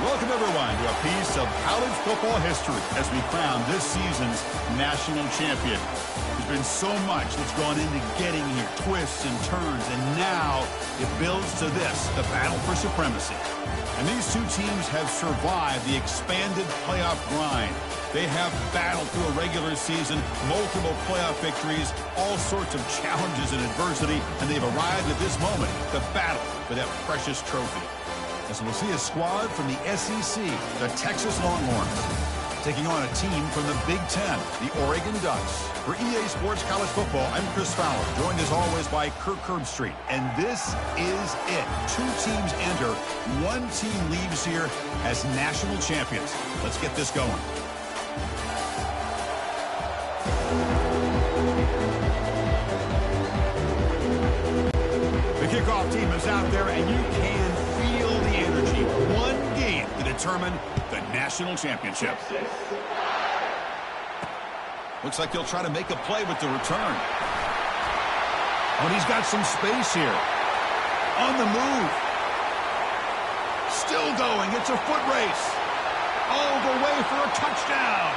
Welcome, everyone, to a piece of college football history as we crown this season's national champion. There's been so much that's gone into getting here, twists and turns, and now it builds to this, the battle for supremacy. And these two teams have survived the expanded playoff grind. They have battled through a regular season, multiple playoff victories, all sorts of challenges and adversity, and they've arrived at this moment, the battle for that precious trophy. As we'll see a squad from the SEC, the Texas Longhorns, taking on a team from the Big Ten, the Oregon Ducks. For EA Sports College Football, I'm Chris Fowler, joined as always by Kirk Herbstreit. And this is it. Two teams enter, one team leaves here as national champions. Let's get this going. The kickoff team is out there, and you can feel the energy. One game to determine the national championship. Looks like he'll try to make a play with the return. Oh, and he's got some space here. On the move. Still going. It's a foot race. All the way for a touchdown.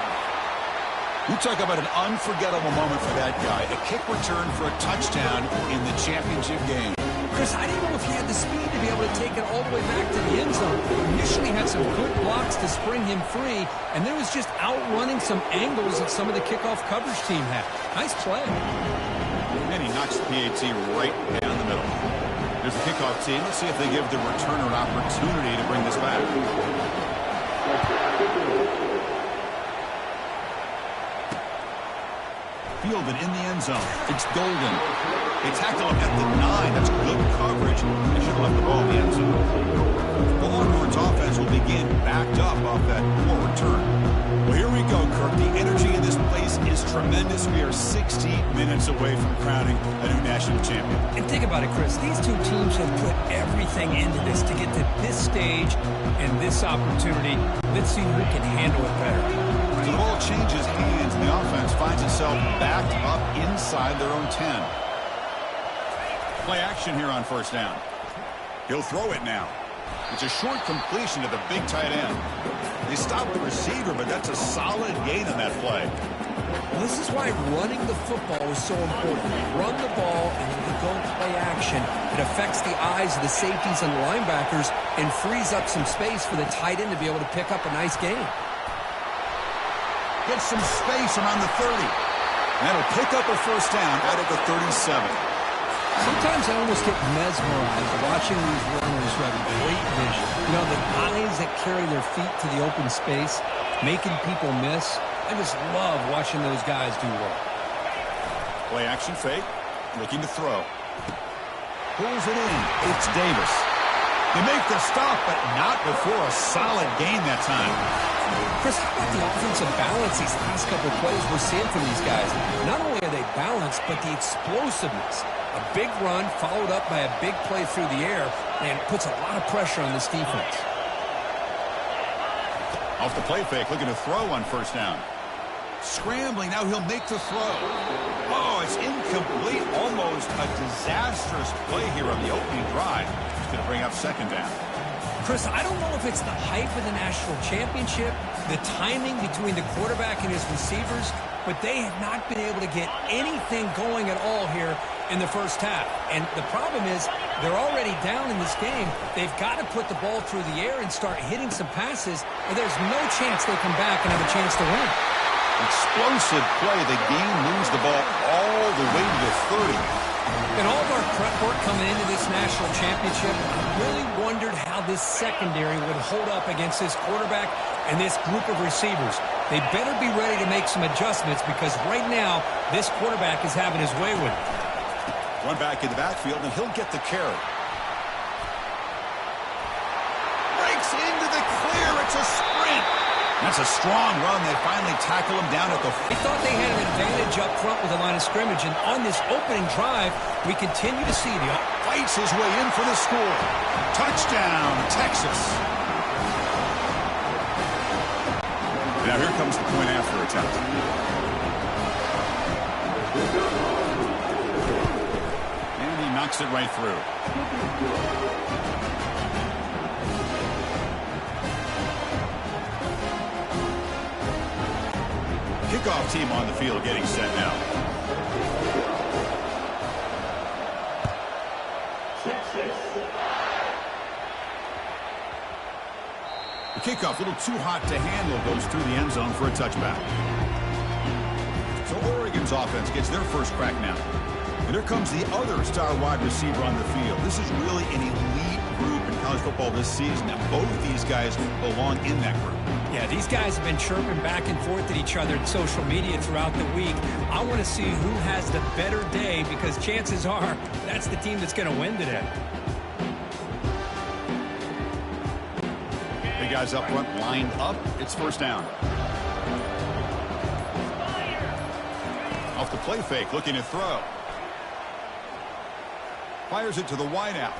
You talk about an unforgettable moment for that guy. A kick return for a touchdown in the championship game. Chris, I didn't know if he had the speed to be able to take it all the way back to the end zone. Initially had some good blocks to spring him free, and there was just outrunning some angles that some of the kickoff coverage team had. Nice play. And he knocks the PAT right down the middle. There's the kickoff team. Let's see if they give the returner an opportunity to bring this back. Fielded in the end zone. It's Golden. They tackle him at the 9. That's good coverage. They should have left the ball in the end zone. The Longhorns offense will begin backed up off that poor return. Well, here we go, Kirk. The energy in this place is tremendous. We are 60 minutes away from crowning a new national champion. And think about it, Chris. These two teams have put everything into this to get to this stage and this opportunity. Let's see who can handle it better. So the ball changes hands, and the offense finds itself backed up inside their own 10. Play action here on first down. He'll throw it now. It's a short completion to the big tight end. They stopped the receiver, but that's a solid gain on that play. Well, this is why running the football is so important. Run the ball, and when you go play action, it affects the eyes of the safeties and linebackers and frees up some space for the tight end to be able to pick up a nice gain. Gets some space around the 30. And that'll pick up a first down out of the 37. Sometimes I almost get mesmerized watching these runners who have great vision. You know, the eyes that carry their feet to the open space, making people miss. I just love watching those guys do work. Play action fake, looking to throw. Pulls it in. It's Davis. They make the stop, but not before a solid gain that time. Chris, how about the offensive balance these last couple of plays we're seeing from these guys? Not only are they balanced, but the explosiveness. A big run followed up by a big play through the air, and puts a lot of pressure on this defense. Off the play fake, looking to throw on first down. Scrambling, now he'll make the throw. Oh, it's incomplete. Almost a disastrous play here on the opening drive. It's going to bring up second down. Chris, I don't know if it's the hype of the national championship, the timing between the quarterback and his receivers, but they have not been able to get anything going at all here in the first half. And the problem is they're already down in this game. They've got to put the ball through the air and start hitting some passes, or there's no chance they come back and have a chance to win. Explosive play. The game moves the ball all the way to the 30. In all of our prep work coming into this national championship, I really wondered how this secondary would hold up against this quarterback and this group of receivers. They better be ready to make some adjustments because right now, this quarterback is having his way with it. Run back in the backfield, and he'll get the carry. Breaks into the clear. It's a sprint. That's a strong run. They finally tackle him down at the... They thought they had an advantage up front with the line of scrimmage, and on this opening drive, we continue to see the... Fights his way in for the score. Touchdown, Texas. Now here comes the point after attempt. And he knocks it right through. kickoff team on the field getting set now. The kickoff, a little too hot to handle, goes through the end zone for a touchback. So Oregon's offense gets their first crack now. And here comes the other star wide receiver on the field. This is really an elite group in college football this season, and both these guys belong in that group. Yeah, these guys have been chirping back and forth at each other in social media throughout the week. I want to see who has the better day, because chances are that's the team that's going to win today. The guys up front lined up. It's first down. Off the play fake, looking to throw. Fires it to the wideout.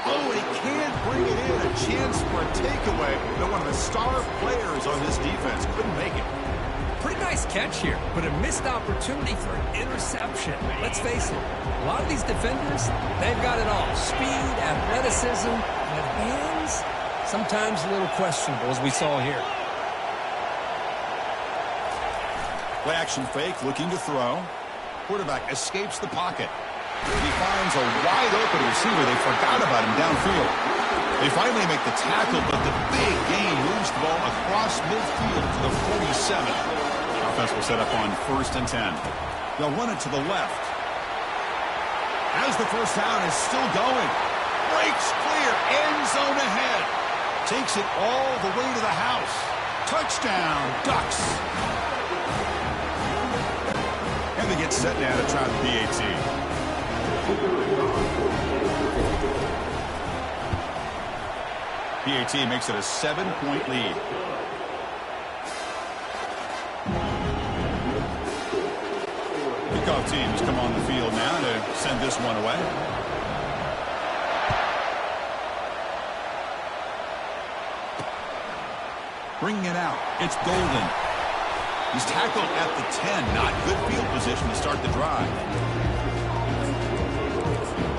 Oh, and he can't bring it in. A chance for a takeaway. But one of the star players on this defense couldn't make it. Pretty nice catch here, but a missed opportunity for an interception. Let's face it, a lot of these defenders, they've got it all. Speed, athleticism, but hands, sometimes a little questionable, as we saw here. Play action fake, looking to throw. Quarterback escapes the pocket. He finds a wide-open receiver. They forgot about him downfield. They finally make the tackle, but the big gain moves the ball across midfield to the 47. Offense will set up on 1st and 10. They'll run it to the left. As the first down is still going. Breaks clear. End zone ahead. Takes it all the way to the house. Touchdown, Ducks. And they get set now to try the PAT. PAT makes it a 7-point lead. Kickoff teams come on the field now to send this one away. Bringing it out. It's Golden. He's tackled at the 10. Not good field position to start the drive.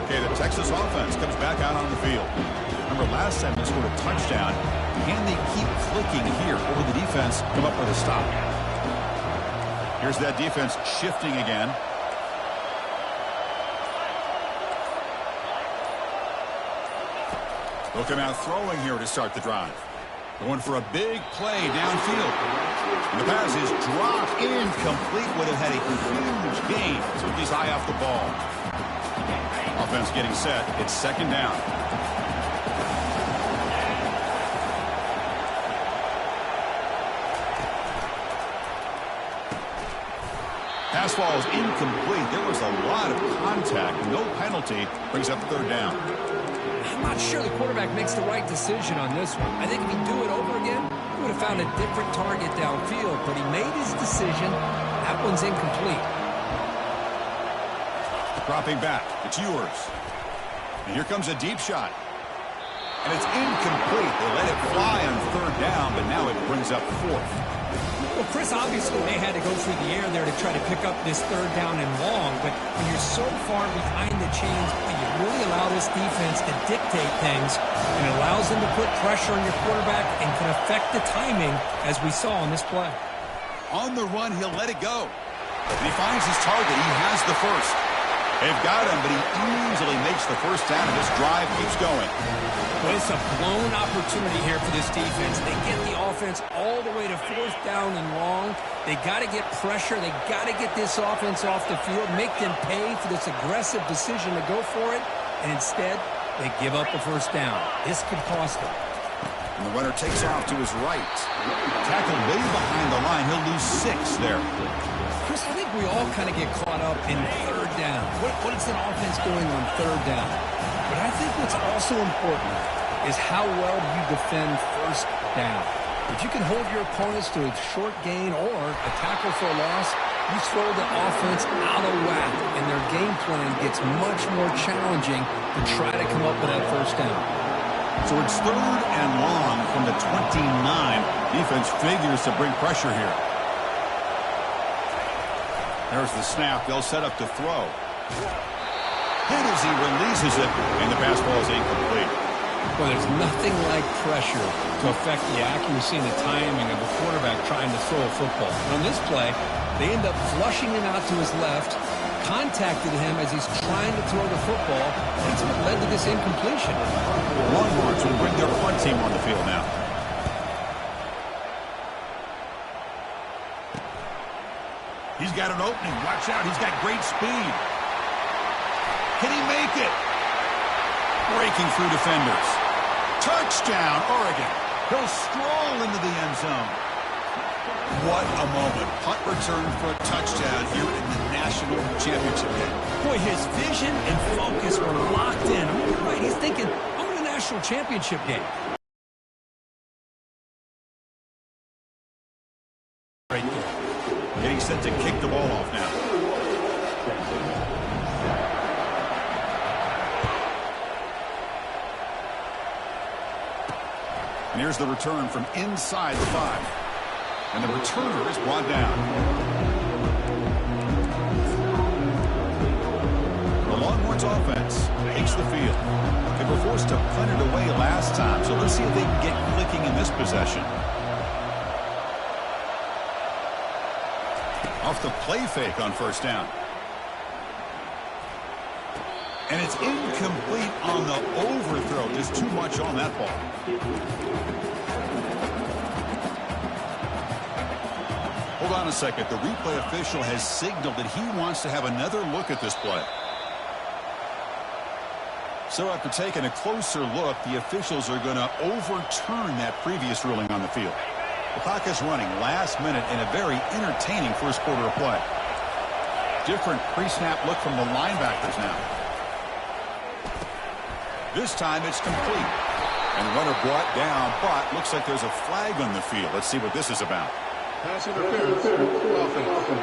Okay, the Texas offense comes back out on the field. Remember, last time they scored a touchdown. Can they keep clicking here? Or will the defense come up with a stop? Here's that defense shifting again. They'll come out throwing here to start the drive. Going for a big play downfield. And the pass is dropped incomplete. Would have had a huge gain. Took his eye off the ball. Offense getting set. It's second down. Pass ball is incomplete. There was a lot of contact. No penalty. Brings up third down. I'm not sure the quarterback makes the right decision on this one. I think if he'd do it over again, he would have found a different target downfield. But he made his decision. That one's incomplete. Dropping back. It's yours. And here comes a deep shot. And it's incomplete. They let it fly on third down, but now it brings up fourth. Well, Chris, obviously they had to go through the air there to try to pick up this third down and long, but when you're so far behind the chains, you really allow this defense to dictate things, and it allows them to put pressure on your quarterback and can affect the timing, as we saw on this play. On the run, he'll let it go. And he finds his target. He has the first. They've got him, but he easily makes the first down, and this drive keeps going. But it's a blown opportunity here for this defense. They get the offense all the way to fourth down and long. They got to get pressure. They got to get this offense off the field, make them pay for this aggressive decision to go for it, and instead they give up the first down. This could cost them. And the runner takes off to his right. Tackled way behind the line. He'll lose 6 there. Chris, I think we all kind of get caught up in third down. What is an offense doing on third down? But I think what's also important is how well do you defend first down. If you can hold your opponents to a short gain or a tackle for a loss, you throw the offense out of whack, and their game plan gets much more challenging to try to come up with that first down. So it's third and long from the 29. Defense figures to bring pressure here. There's the snap. They'll set up to throw. Hit as he releases it, and the pass ball is incomplete. Well, there's nothing like pressure to affect the accuracy and the timing of a quarterback trying to throw a football. And on this play, they end up flushing him out to his left, contacted him as he's trying to throw the football. That's what led to this incompletion. Longhorns will bring their punt team on the field now. He's got an opening. Watch out. He's got great speed. Can he make it? Breaking through defenders. Touchdown, Oregon. He'll stroll into the end zone. What a moment. Punt return for a touchdown here in the national championship game. Boy, his vision and focus were locked in. I mean, you're right. He's thinking, I'm in a national championship game. Right there. Getting set to kick the ball off now. And here's the return from inside the 5. And the returner is brought down. The Longhorns offense takes the field. They were forced to punt it away last time, so let's see if they can get clicking in this possession. Off the play fake on first down. And it's incomplete on the overthrow. Just too much on that ball. Hold on a second. The replay official has signaled that he wants to have another look at this play. So after taking a closer look, the officials are going to overturn that previous ruling on the field. The clock is running last minute in a very entertaining first quarter of play. Different pre-snap look from the linebackers now. This time it's complete. And runner brought down, but looks like there's a flag on the field. Let's see what this is about. Pass interference. Offense.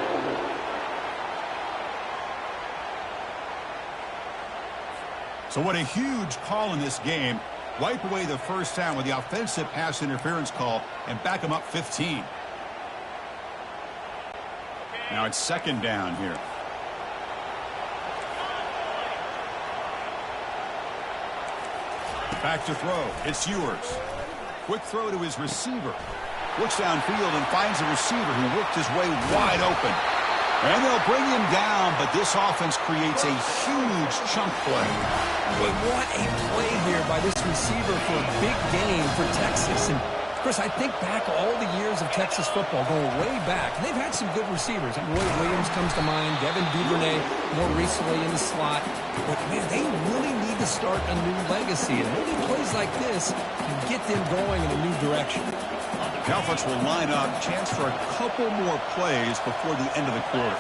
So what a huge call in this game. Wipe away the first down with the offensive pass interference call and back them up 15. Now it's second down here. Back to throw. It's Ewers. Quick throw to his receiver. Looks downfield and finds a receiver who worked his way wide open. And they'll bring him down, but this offense creates a huge chunk play. But what a play here by this receiver for a big game for Texas. And, Chris, I think back all the years of Texas football, going way back, and they've had some good receivers. Roy Williams comes to mind, Devin Duvernay more recently in the slot. But, man, they really need to start a new legacy. And only plays like this can get them going in a new direction. Cowfox will line up. Chance for a couple more plays before the end of the quarter.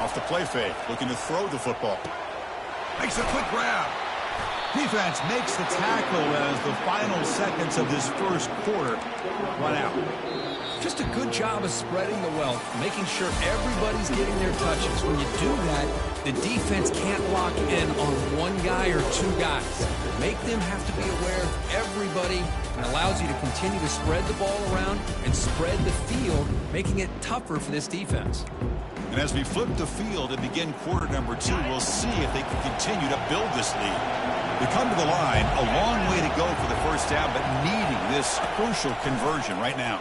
Off the play fake, looking to throw the football. Makes a quick grab. Defense makes the tackle as the final seconds of this first quarter run out. Just a good job of spreading the wealth, making sure everybody's getting their touches. When you do that, the defense can't lock in on one guy or two guys. Make them have to be aware of everybody, and allows you to continue to spread the ball around and spread the field, making it tougher for this defense. And as we flip the field and begin quarter number 2, we'll see if they can continue to build this lead. We come to the line, a long way to go for the first down, but needing this crucial conversion right now.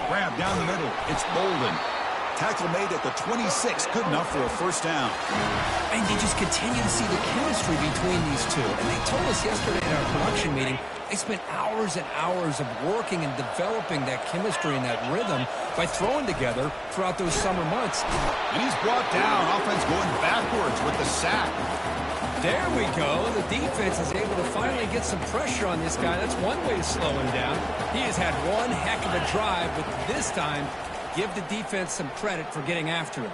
Grab down the middle. It's Bolden. Tackle made at the 26. Good enough for a first down. And you just continue to see the chemistry between these two. And they told us yesterday in our production meeting, they spent hours and hours of working and developing that chemistry and that rhythm by throwing together throughout those summer months. And he's brought down. Offense going backwards with the sack. There we go. The defense is able to finally get some pressure on this guy. That's one way to slow him down. He has had one heck of a drive, but this time, give the defense some credit for getting after him.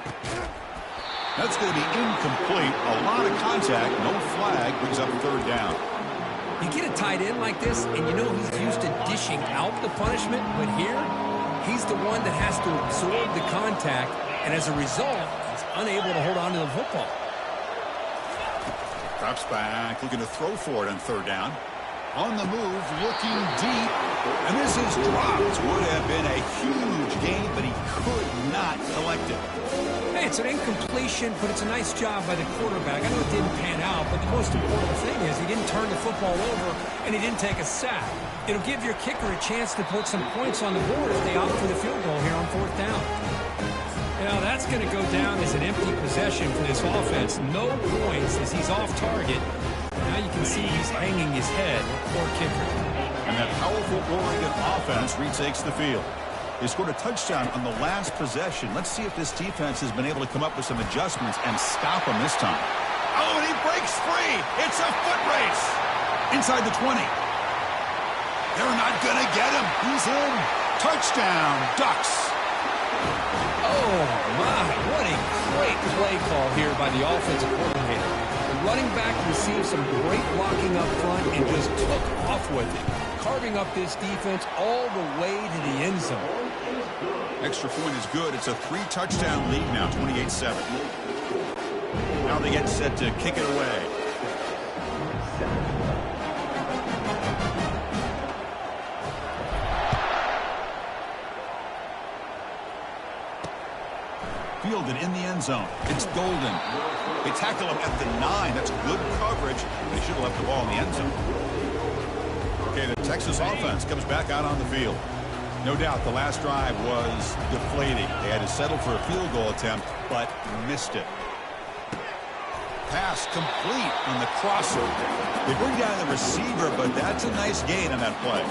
That's going to be incomplete. A lot of contact. No flag. Brings up third down. You get a tight end like this, and you know he's used to dishing out the punishment, but here, he's the one that has to absorb the contact, and as a result, he's unable to hold on to the football. Drops back, looking to throw for it on third down. On the move, looking deep, and this is dropped. Would have been a huge gain, but he could not collect it. Hey, It's an incompletion, but it's a nice job by the quarterback. I know it didn't pan out, but the most important thing is he didn't turn the football over and he didn't take a sack. It'll give your kicker a chance to put some points on the board if they opt for the field goal here on 4th down. Now that's going to go down as an empty possession for this offense. No points as he's off target. Now you can see he's hanging his head. Poor kicker. And that powerful Oregon offense retakes the field. They scored a touchdown on the last possession. Let's see if this defense has been able to come up with some adjustments and stop him this time. Oh, and he breaks free. It's a foot race. Inside the 20. They're not going to get him. He's in. Touchdown, Ducks. Oh, my. What a great play call here by the offensive coordinator. The running back received some great blocking up front and just took off with it, carving up this defense all the way to the end zone. Extra point is good. It's a 3-touchdown lead now, 28-7. Now they get set to kick it away. Fielded in the end zone. It's Golden. They tackle him at the 9. That's good coverage. They should have left the ball in the end zone. Okay, the Texas offense comes back out on the field. No doubt the last drive was deflating. They had to settle for a field goal attempt, but missed it. Pass complete on the crossover. They bring down the receiver, but that's a nice gain on that play.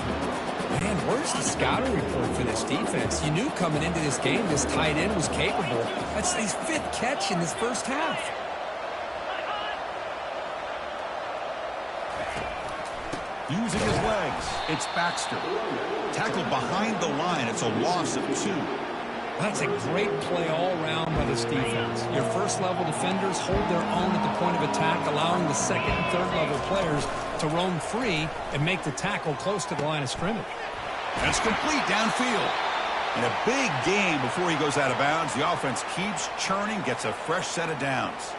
Man, where's the scouting report for this defense? You knew coming into this game this tight end was capable. That's his 5th catch in this first half. Using his legs, it's Baxter. Tackled behind the line. It's a loss of 2. That's a great play all around by this defense. Your first-level defenders hold their own at the point of attack, allowing the second and third-level players to roam free and make the tackle close to the line of scrimmage. That's complete downfield. And a big gain before he goes out of bounds. The offense keeps churning, gets a fresh set of downs.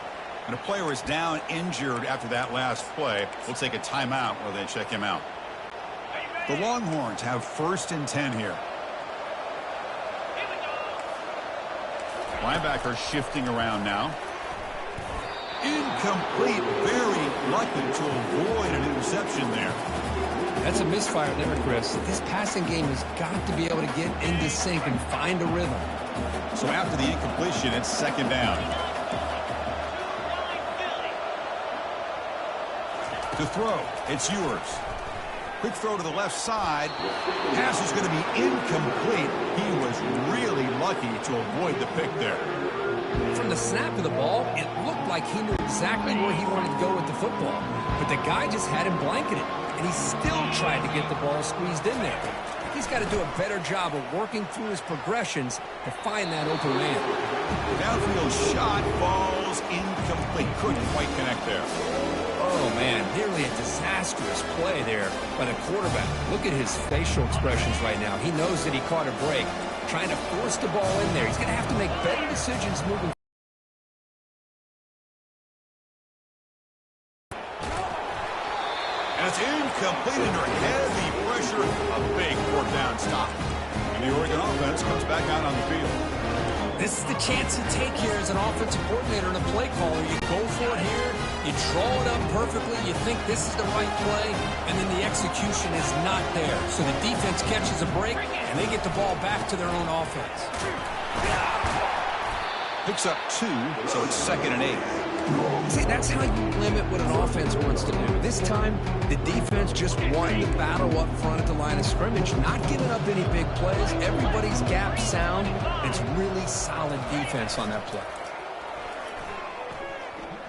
And a player is down injured after that last play. We'll take a timeout while they check him out. The Longhorns have 1st and 10 here. Linebacker shifting around now. Incomplete. Very lucky to avoid an interception there. That's a misfire there, Chris. This passing game has got to be able to get into sync and find a rhythm. So after the incompletion, it's 2nd down. To throw, it's yours. Quick throw to the left side. Pass is going to be incomplete. He was really lucky to avoid the pick there. From the snap of the ball, it looked like he knew exactly where he wanted to go with the football. But the guy just had him blanketed, and he still tried to get the ball squeezed in there. He's got to do a better job of working through his progressions to find that open man. Downfield shot falls incomplete. Couldn't quite connect there. Oh, man, nearly a disastrous play there by the quarterback. Look at his facial expressions right now. He knows that he caught a break, trying to force the ball in there. He's going to have to make better decisions moving forward. And it's incomplete under heavy pressure. A big 4th down stop. And the Oregon offense comes back out on the field. This is the chance you take here as an offensive coordinator and a play caller. You go for it here. You draw it up perfectly. You think this is the right play, and then the execution is not there. So the defense catches a break, and they get the ball back to their own offense. Picks up 2, so it's 2nd and 8. See, that's how you limit what an offense wants to do. This time, the defense just wanted to battle up front at the line of scrimmage, not giving up any big plays. Everybody's gap sound. It's really solid defense on that play.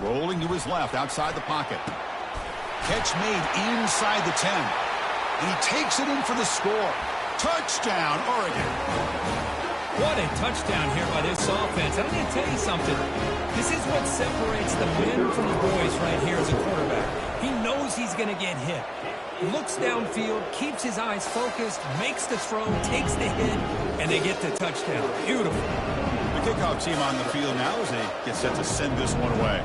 Rolling to his left, outside the pocket. Catch made inside the 10. And he takes it in for the score. Touchdown, Oregon. What a touchdown here by this offense. I'm going to tell you something. This is what separates the men from the boys right here as a quarterback. He knows he's going to get hit. Looks downfield, keeps his eyes focused, makes the throw, takes the hit, and they get the touchdown. Beautiful. The kickoff team on the field now as they get set to send this one away.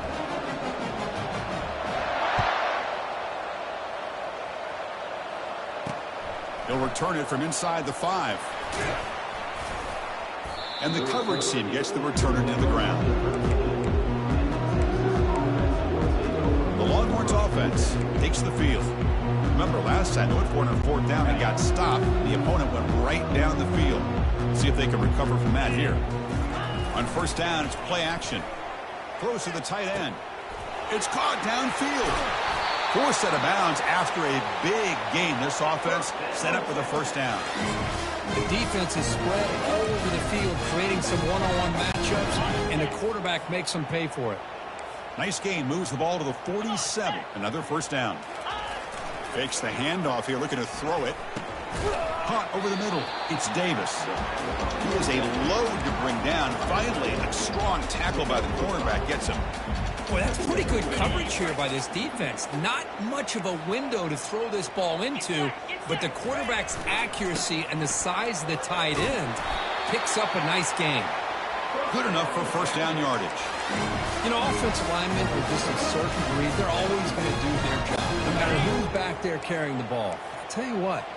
They'll return it from inside the 5. And the coverage team gets the returner near the ground. The Longhorns offense takes the field. Remember, last time they went for it on 4th down and got stopped. The opponent went right down the field. See if they can recover from that here. On 1st down, it's play action. Throws to the tight end. It's caught downfield. Forced out of bounds after a big gain. This offense set up for the 1st down. The defense is spread all over the field, creating some one-on-one matchups, and the quarterback makes them pay for it. Nice gain. Moves the ball to the 47. Another 1st down. Fakes the handoff here, looking to throw it. Caught over the middle. It's Davis. He is a load to bring down. Finally, a strong tackle by the cornerback gets him. Boy, that's pretty good coverage here by this defense. Not much of a window to throw this ball into, but the quarterback's accuracy and the size of the tight end picks up a nice gain. Good enough for 1st down yardage. You know, offensive linemen are just a certain breed. They're always going to do their job, no matter who's back there carrying the ball. I'll tell you what,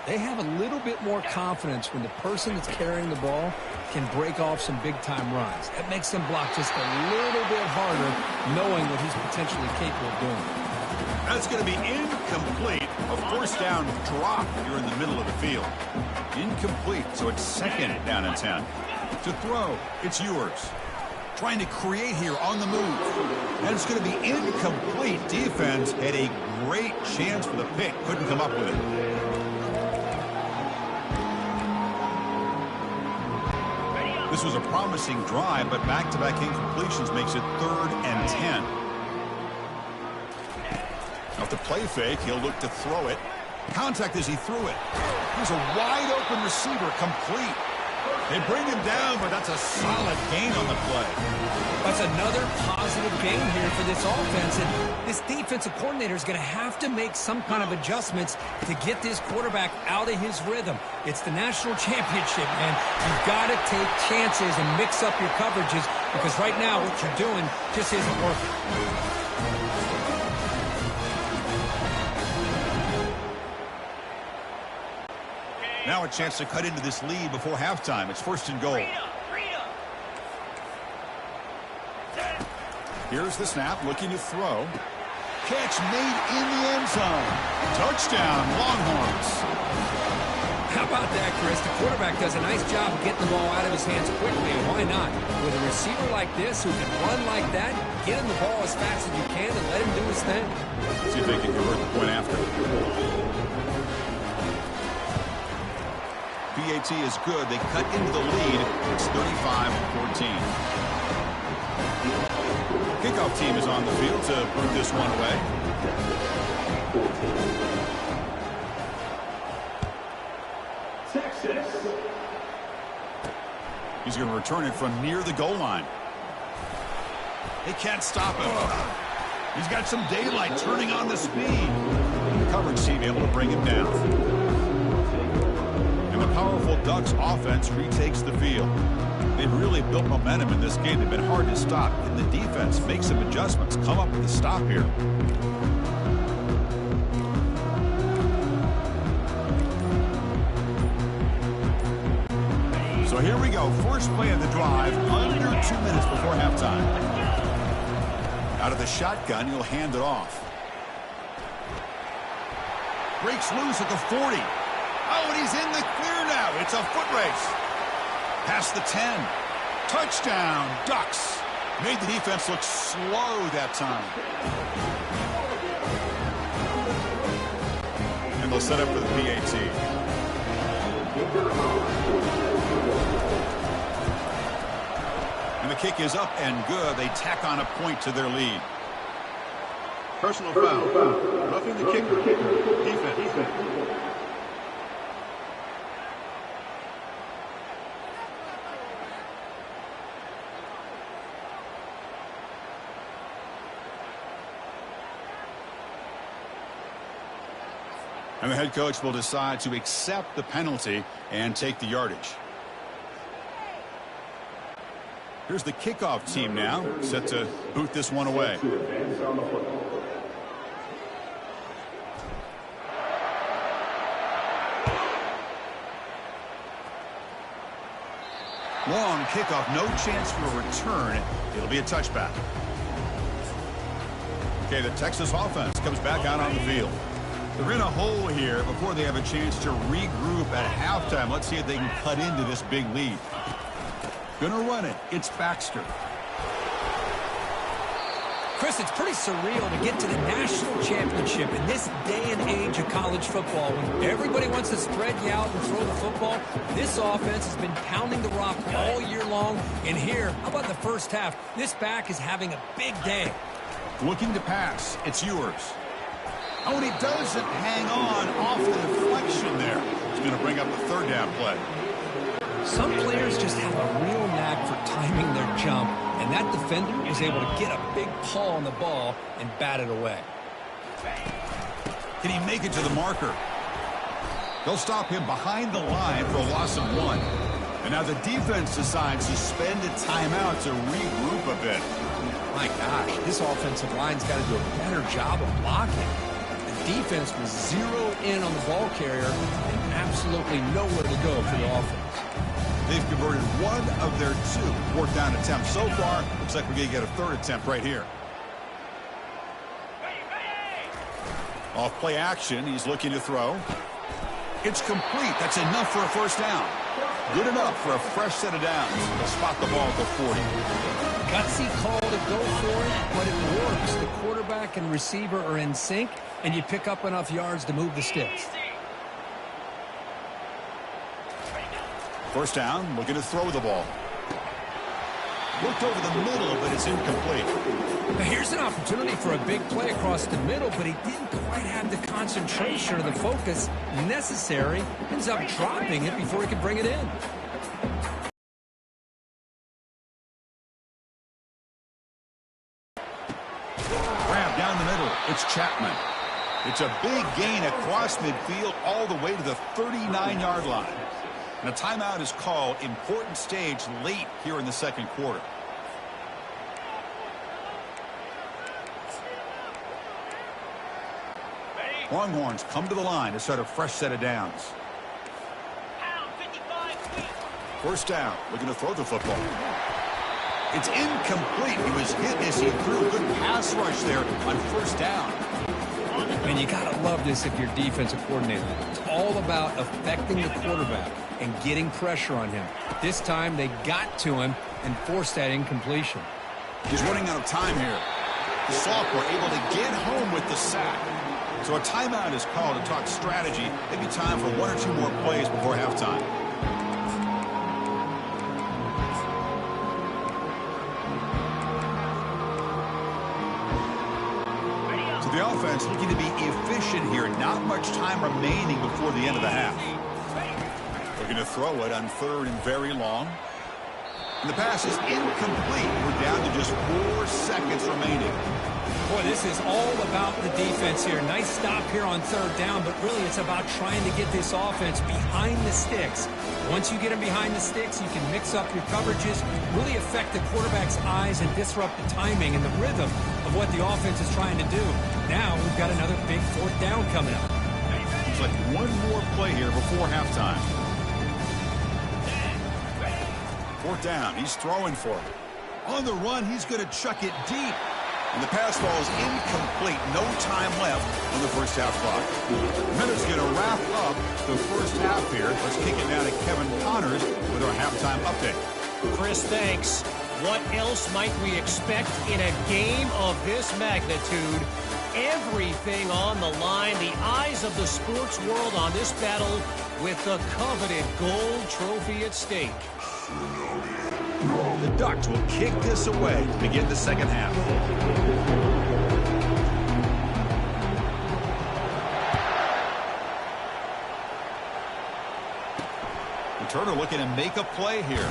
they have a little bit more confidence when the person that's carrying the ball can break off some big-time runs. That makes them block just a little bit harder, knowing what he's potentially capable of doing. That's going to be incomplete. A 1st down drop here in the middle of the field. Incomplete, so it's 2nd down and 10. To throw, it's yours. Trying to create here on the move. And it's going to be incomplete. Defense had a great chance for the pick. Couldn't come up with it. This was a promising drive, but back-to-back incompletions makes it 3rd and 10. Now, the play fake, he'll look to throw it. Contact as he threw it. Here's a wide-open receiver, complete. They bring him down, but that's a solid gain on the play. That's another positive gain here for this offense, and this defensive coordinator is going to have to make some kind of adjustments to get this quarterback out of his rhythm. It's the national championship, man. You've got to take chances and mix up your coverages, because right now what you're doing just isn't working. Now a chance to cut into this lead before halftime. It's 1st and goal. Here's the snap, looking to throw. Catch made in the end zone. Touchdown, Longhorns. How about that, Chris? The quarterback does a nice job of getting the ball out of his hands quickly, and why not? With a receiver like this who can run like that, get him the ball as fast as you can and let him do his thing. See if they can convert the point after. PAT is good. They cut into the lead. It's 35-14. Kickoff team is on the field to boot this one away. He's going to return it from near the goal line. They can't stop him. He's got some daylight turning on the speed. The coverage team able to bring him down. And the powerful Ducks offense retakes the field. They've really built momentum in this game. They've been hard to stop. And the defense makes some adjustments. Come up with a stop here. So here we go. First play of the drive. Under 2 minutes before halftime. Out of the shotgun, he'll hand it off. Breaks loose at the 40. Oh, and he's in the clear now. It's a foot race. Past the 10. Touchdown, Ducks. Made the defense look slow that time. And they'll set up for the PAT. And the kick is up and good. They tack on a point to their lead. Personal foul. Roughing the kicker. Defense. And the head coach will decide to accept the penalty and take the yardage. Here's the kickoff team now, set to boot this one away. Long kickoff, no chance for a return. It'll be a touchback. Okay, the Texas offense comes back out on the field. They're in a hole here before they have a chance to regroup at halftime. Let's see if they can cut into this big lead. Gonna run it. It's Baxter. Chris, it's pretty surreal to get to the national championship in this day and age of college football. When everybody wants to spread you out and throw the football, this offense has been pounding the rock all year long. And here, how about the first half? This back is having a big day. Looking to pass. It's yours. Oh, and he doesn't hang on off the deflection there. He's going to bring up a third down play. Some players just have a real knack for timing their jump, and that defender was able to get a big paw on the ball and bat it away. Can he make it to the marker? They'll stop him behind the line for a loss of 1. And now the defense decides to spend a timeout to regroup a bit. My gosh, this offensive line's got to do a better job of blocking. The defense was zero in on the ball carrier and absolutely nowhere to go for the offense. They've converted 1 of their 2 fourth down attempts so far. Looks like we're going to get a third attempt right here. Off play action, he's looking to throw. It's complete. That's enough for a first down. Good enough for a fresh set of downs. They'll spot the ball at the 40. Gutsy call to go for it, but it works. The quarterback and receiver are in sync, and you pick up enough yards to move the sticks. First down, looking to throw the ball. Looked over the middle, but it's incomplete. Now here's an opportunity for a big play across the middle, but he didn't quite have the concentration or the focus necessary. Ends up dropping it before he could bring it in. Grab down the middle. It's Chapman. It's a big gain across midfield all the way to the 39-yard line. And a timeout is called. Important stage late here in the second quarter. Longhorns come to the line to start a fresh set of downs. First down, looking to throw the football. It's incomplete. He was hit as he threw a good pass rush there on first down. And you got to love this if you're defensive coordinator. It's all about affecting the quarterback and getting pressure on him. This time they got to him and forced that incompletion. He's running out of time here. The sophomore able to get home with the sack. So a timeout is called to talk strategy. Maybe time for 1 or 2 more plays before halftime. So the offense looking to be efficient here. Not much time remaining before the end of the half. Looking to throw it on 3rd and very long. And the pass is incomplete. We're down to just 4 seconds remaining. Boy, this is all about the defense here. Nice stop here on 3rd down, but really it's about trying to get this offense behind the sticks. Once you get them behind the sticks, you can mix up your coverages, really affect the quarterback's eyes and disrupt the timing and the rhythm of what the offense is trying to do. Now we've got another big 4th down coming up. It's like 1 more play here before halftime. 4th down, he's throwing for it. On the run, he's going to chuck it deep. And the pass ball is incomplete. No time left on the first half clock. Minutes going to wrap up the first half here. Let's kick it now to Kevin Connors with our halftime update. Chris, thanks. What else might we expect in a game of this magnitude? Everything on the line. The eyes of the sports world on this battle with the coveted gold trophy at stake. The Ducks will kick this away to begin the second half. Returner looking to make a play here.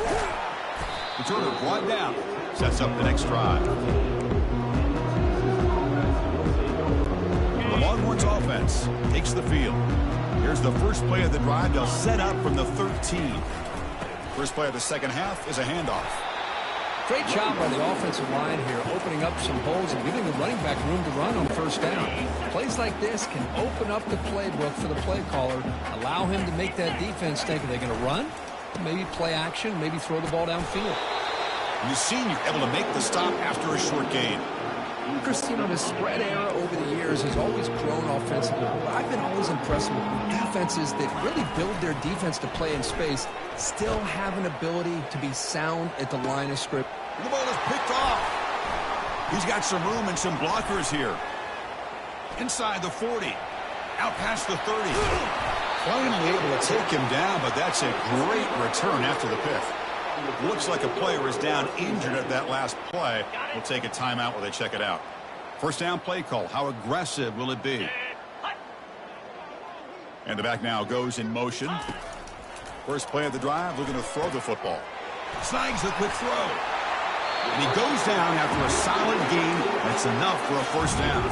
Returner brought down. Sets up the next drive. The Longhorns offense takes the field. Here's the first play of the drive. They'll set up from the 13. First play of the second half is a handoff. Great job by the offensive line here, opening up some holes and giving the running back room to run on first down. Plays like this can open up the playbook for the play caller, allow him to make that defense think, are they going to run maybe play action, maybe throw the ball downfield. And the senior able to make the stop after a short gain. Chris, you know, the spread era over the years has always grown offensively. But I've been always impressed with defenses that really build their defense to play in space, still have an ability to be sound at the line of script. The ball is picked off. He's got some room and some blockers here. Inside the 40. Out past the 30. Finally able to take him down, but that's a great return after the pick. Looks like a player is down injured at that last play. We'll take a timeout while they check it out. First down play call. How aggressive will it be? And the back now goes in motion. First play of the drive, looking to throw the football. Snags the quick throw. And he goes down after a solid gain. That's enough for a first down.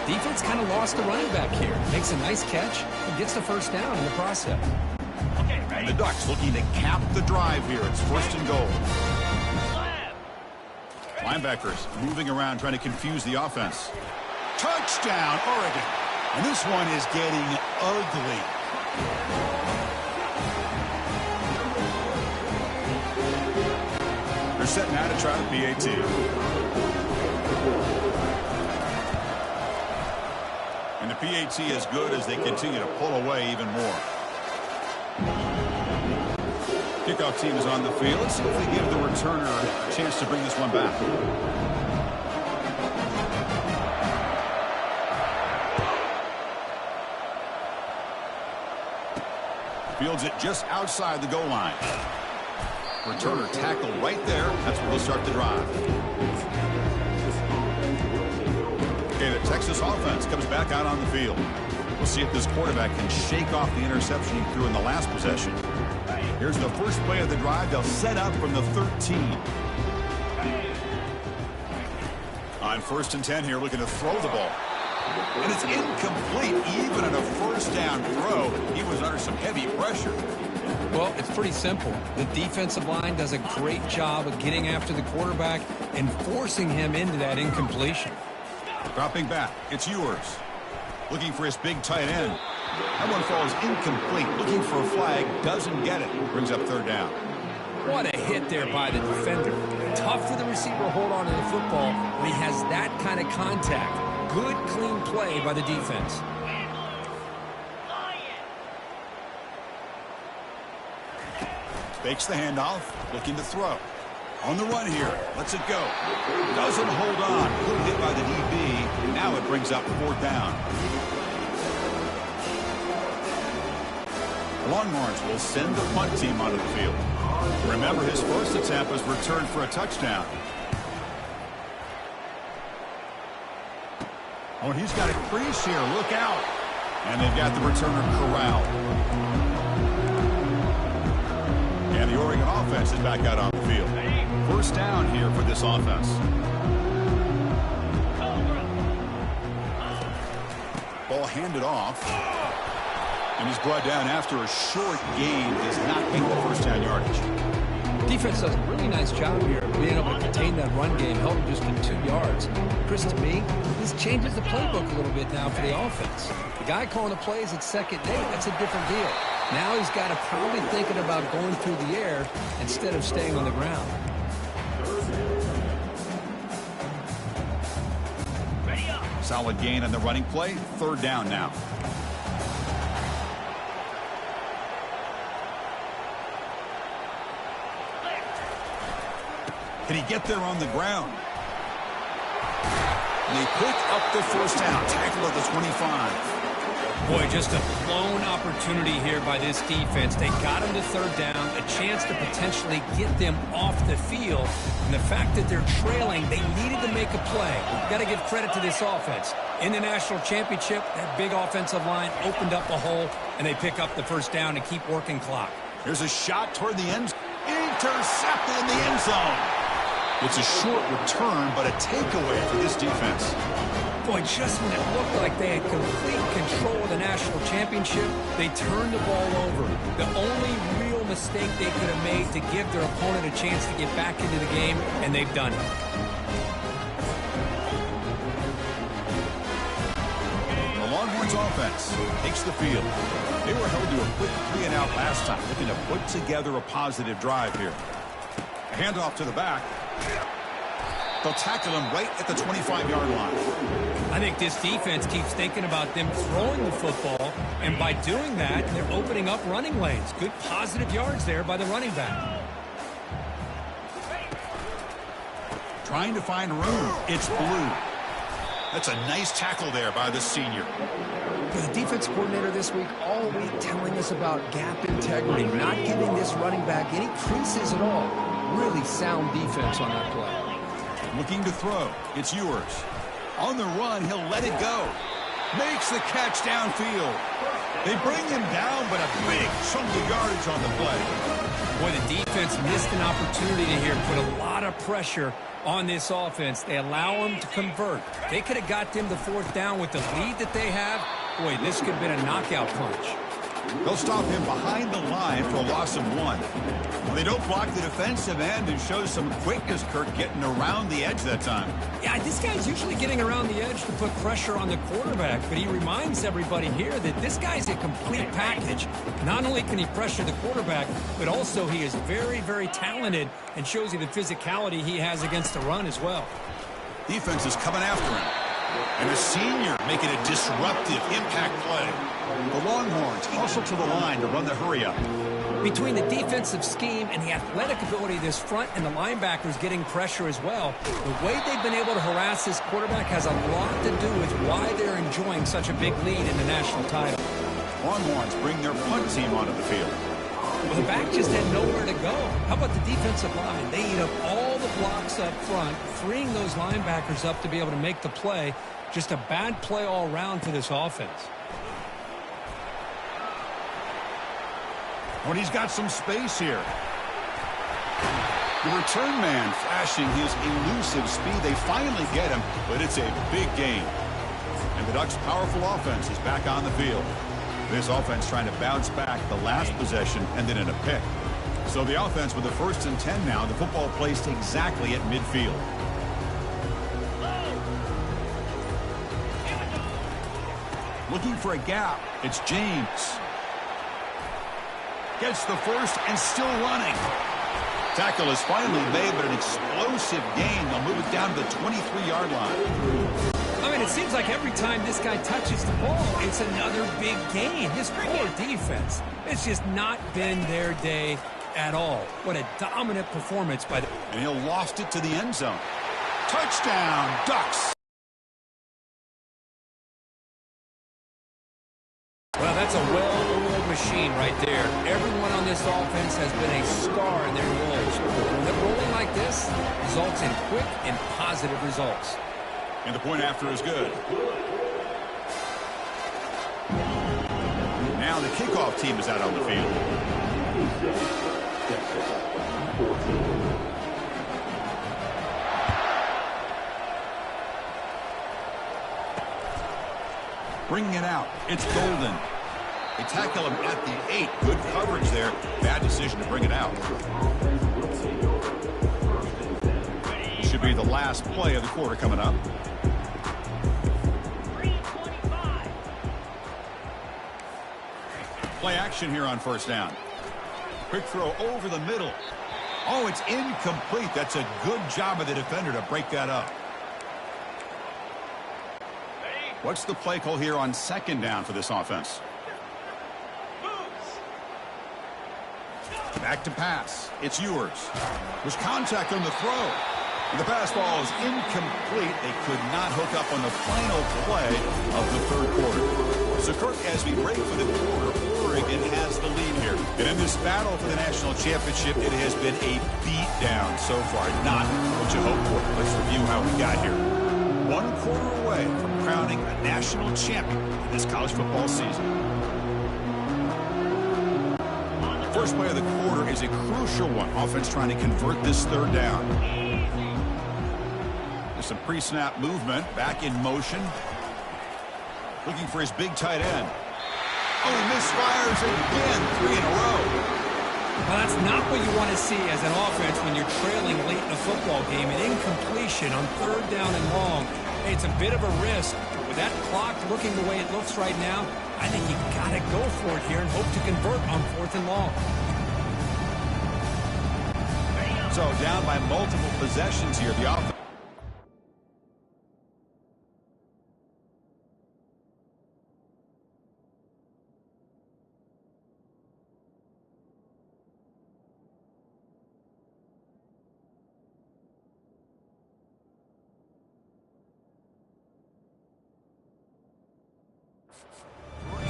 Defense kind of lost the running back here. Makes a nice catch and gets the first down in the process. And the Ducks looking to cap the drive here. It's first and goal. Linebackers moving around trying to confuse the offense. Touchdown, Oregon. And this one is getting ugly. They're set now to try the PAT. And the PAT is good as they continue to pull away even more. Kickoff team is on the field. Let's see if they give the returner a chance to bring this one back. Fields it just outside the goal line. Returner tackled right there. That's where we'll start the drive. Okay, the Texas offense comes back out on the field. We'll see if this quarterback can shake off the interception he threw in the last possession. Here's the first play of the drive. They'll set up from the 13. On 1st and 10 here, looking to throw the ball. And it's incomplete. Even in a first down throw, he was under some heavy pressure. Well, it's pretty simple. The defensive line does a great job of getting after the quarterback and forcing him into that incompletion. Dropping back, it's Ewers. Looking for his big tight end. That one falls incomplete. Looking for a flag, doesn't get it. Brings up 3rd down. What a hit there by the defender. Tough for the receiver to hold on to the football when he has that kind of contact. Good, clean play by the defense. Fakes the handoff, looking to throw. On the run here, lets it go. Doesn't hold on. Good hit by the DB. Now it brings up 4th down. Longhorns will send the punt team onto the field. Remember, his first attempt was returned for a touchdown. Oh, and he's got a crease here. Look out. And they've got the returner corralled. And the Oregon offense is back out on the field. First down here for this offense. Ball handed off. And he's brought down after a short gain. Does not make the first down yardage. Defense does a really nice job here of being able to contain that run game, held him just to 2 yards. Chris, to me, this changes the playbook a little bit now for the offense. The guy calling the plays at second day, that's a different deal. Now he's got to probably thinking about going through the air instead of staying on the ground. Solid gain on the running play. 3rd down now. Can he get there on the ground? And they pick up the first down. Tackle at the 25. Boy, just a blown opportunity here by this defense. They got him to 3rd down, a chance to potentially get them off the field. And the fact that they're trailing, they needed to make a play. Got to give credit to this offense. In the national championship, that big offensive line opened up a hole, and they pick up the first down to keep working clock. Here's a shot toward the end. Intercepted in the end zone. It's a short return, but a takeaway for this defense. Boy, just when it looked like they had complete control of the national championship, they turned the ball over. The only real mistake they could have made to give their opponent a chance to get back into the game, and they've done it. The Longhorns offense takes the field. They were held to a quick 3-and-out last time, looking to put together a positive drive here. A handoff to the back. They'll tackle him right at the 25-yard line. I think this defense keeps thinking about them throwing the football, and by doing that, they're opening up running lanes. Good positive yards there by the running back. Trying to find room. It's Blue. That's a nice tackle there by the senior. The defense coordinator this week all week telling us about gap integrity, not giving this running back any creases at all. Really sound defense on that play. Looking to throw. It's Ewers. On the run, he'll let it go. Makes the catch downfield. They bring him down, but a big chunk of yardage on the play. Boy, the defense missed an opportunity here, put a lot of pressure on this offense. They allow them to convert. They could have got them the fourth down with the lead that they have. Boy, this could have been a knockout punch. They'll stop him behind the line for a loss of 1. Well, they don't block the defensive end and show some quickness, Kirk, getting around the edge that time. Yeah, this guy's usually getting around the edge to put pressure on the quarterback, but he reminds everybody here that this guy's a complete package. Not only can he pressure the quarterback, but also he is very, very talented and shows you the physicality he has against the run as well. Defense is coming after him. And the senior making a disruptive impact play. The Longhorns hustle to the line to run the hurry-up. Between the defensive scheme and the athletic ability of this front and the linebackers getting pressure as well, the way they've been able to harass this quarterback has a lot to do with why they're enjoying such a big lead in the national title. Longhorns bring their punt team onto the field. Well, the back just had nowhere to go. How about the defensive line? They eat up all the blocks up front, freeing those linebackers up to be able to make the play. Just a bad play all around for this offense. When he's got some space here. The return man flashing his elusive speed. They finally get him, but it's a big gain. And the Ducks' powerful offense is back on the field. This offense trying to bounce back the last possession and then in a pick. So the offense with the 1st and 10 now. The football placed exactly at midfield. Looking for a gap. It's James. Gets the first and still running. Tackle is finally made, but an explosive gain. They'll move it down to the 23-yard line. I mean, it seems like every time this guy touches the ball, it's another big gain. His poor defense, it's just not been their day at all. What a dominant performance by the... And he'll loft it to the end zone. Touchdown, Ducks. Well, that's a well-oiled machine right there. Everyone on this offense has been a star in their roles. When they're rolling like this, results in quick and positive results. And the point after is good. Now the kickoff team is out on the field. Bringing it out. It's Golden. They tackle him at the 8. Good coverage there. Bad decision to bring it out. This should be the last play of the quarter coming up. Play action here on 1st down. Quick throw over the middle. Oh, it's incomplete. That's a good job of the defender to break that up. What's the play call here on 2nd down for this offense? Back to pass. It's Ewers. There's contact on the throw. And the pass ball is incomplete. They could not hook up on the final play of the 3rd quarter. So, Kirk, as we break for the quarter, Oregon has the lead here. And in this battle for the national championship, it has been a beatdown so far. Not what you hoped for. Let's review how we got here. 1 quarter away from crowning a national champion in this college football season. First play of the quarter is a crucial one. Offense trying to convert this 3rd down. There's some pre-snap movement. Back in motion. Looking for his big tight end. Oh, he misfires again. 3 in a row. Well, that's not what you want to see as an offense when you're trailing late in a football game. An incompletion on 3rd down and long. Hey, it's a bit of a risk, but that clock looking the way it looks right now, I think you got to go for it here and hope to convert on 4th and long. So down by multiple possessions here, the offense.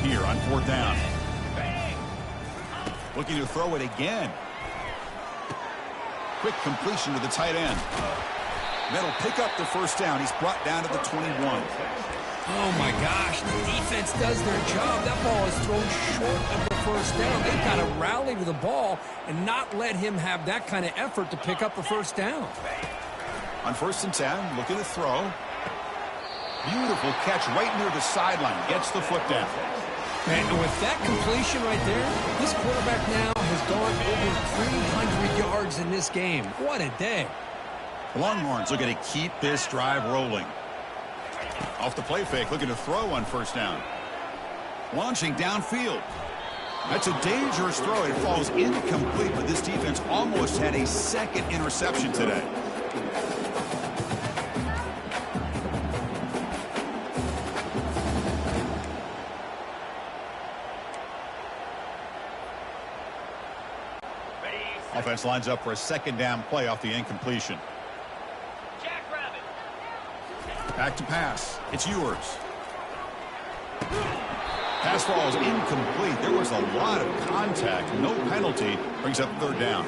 Here on 4th down. Looking to throw it again. Quick completion to the tight end. That'll pick up the first down. He's brought down to the 21. Oh, my gosh. The defense does their job. That ball is thrown short of the first down. They've got to rally to the ball and not let him have that kind of effort to pick up the first down. On 1st and 10, looking to throw. Beautiful catch right near the sideline. Gets the foot down. And with that completion right there, this quarterback now has gone over 300 yards in this game. What a day. The Longhorns looking to keep this drive rolling. Off the play fake, looking to throw on 1st down. Launching downfield. That's a dangerous throw. It falls incomplete, but this defense almost had a second interception today. Offense lines up for a 2nd down play off the incompletion. Back to pass. It's yours. Pass falls incomplete. There was a lot of contact. No penalty. Brings up 3rd down.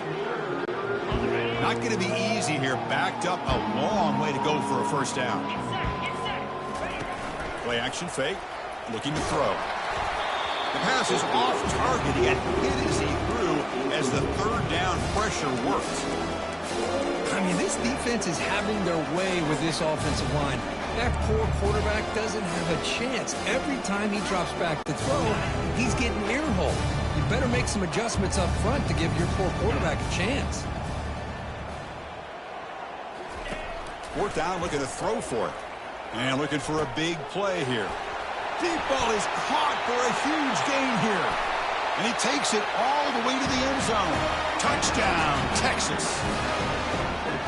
Not going to be easy here. Backed up a long way to go for a 1st down. Play action fake. Looking to throw. The pass is off target. He got hit as he threw as the 3rd down pressure worked. I mean, this defense is having their way with this offensive line. That poor quarterback doesn't have a chance. Every time he drops back to throw, he's getting ear-holed. You better make some adjustments up front to give your poor quarterback a chance. 4th down, looking to throw for it. And looking for a big play here. Deep ball is caught for a huge gain here. And he takes it all the way to the end zone. Touchdown, Texas.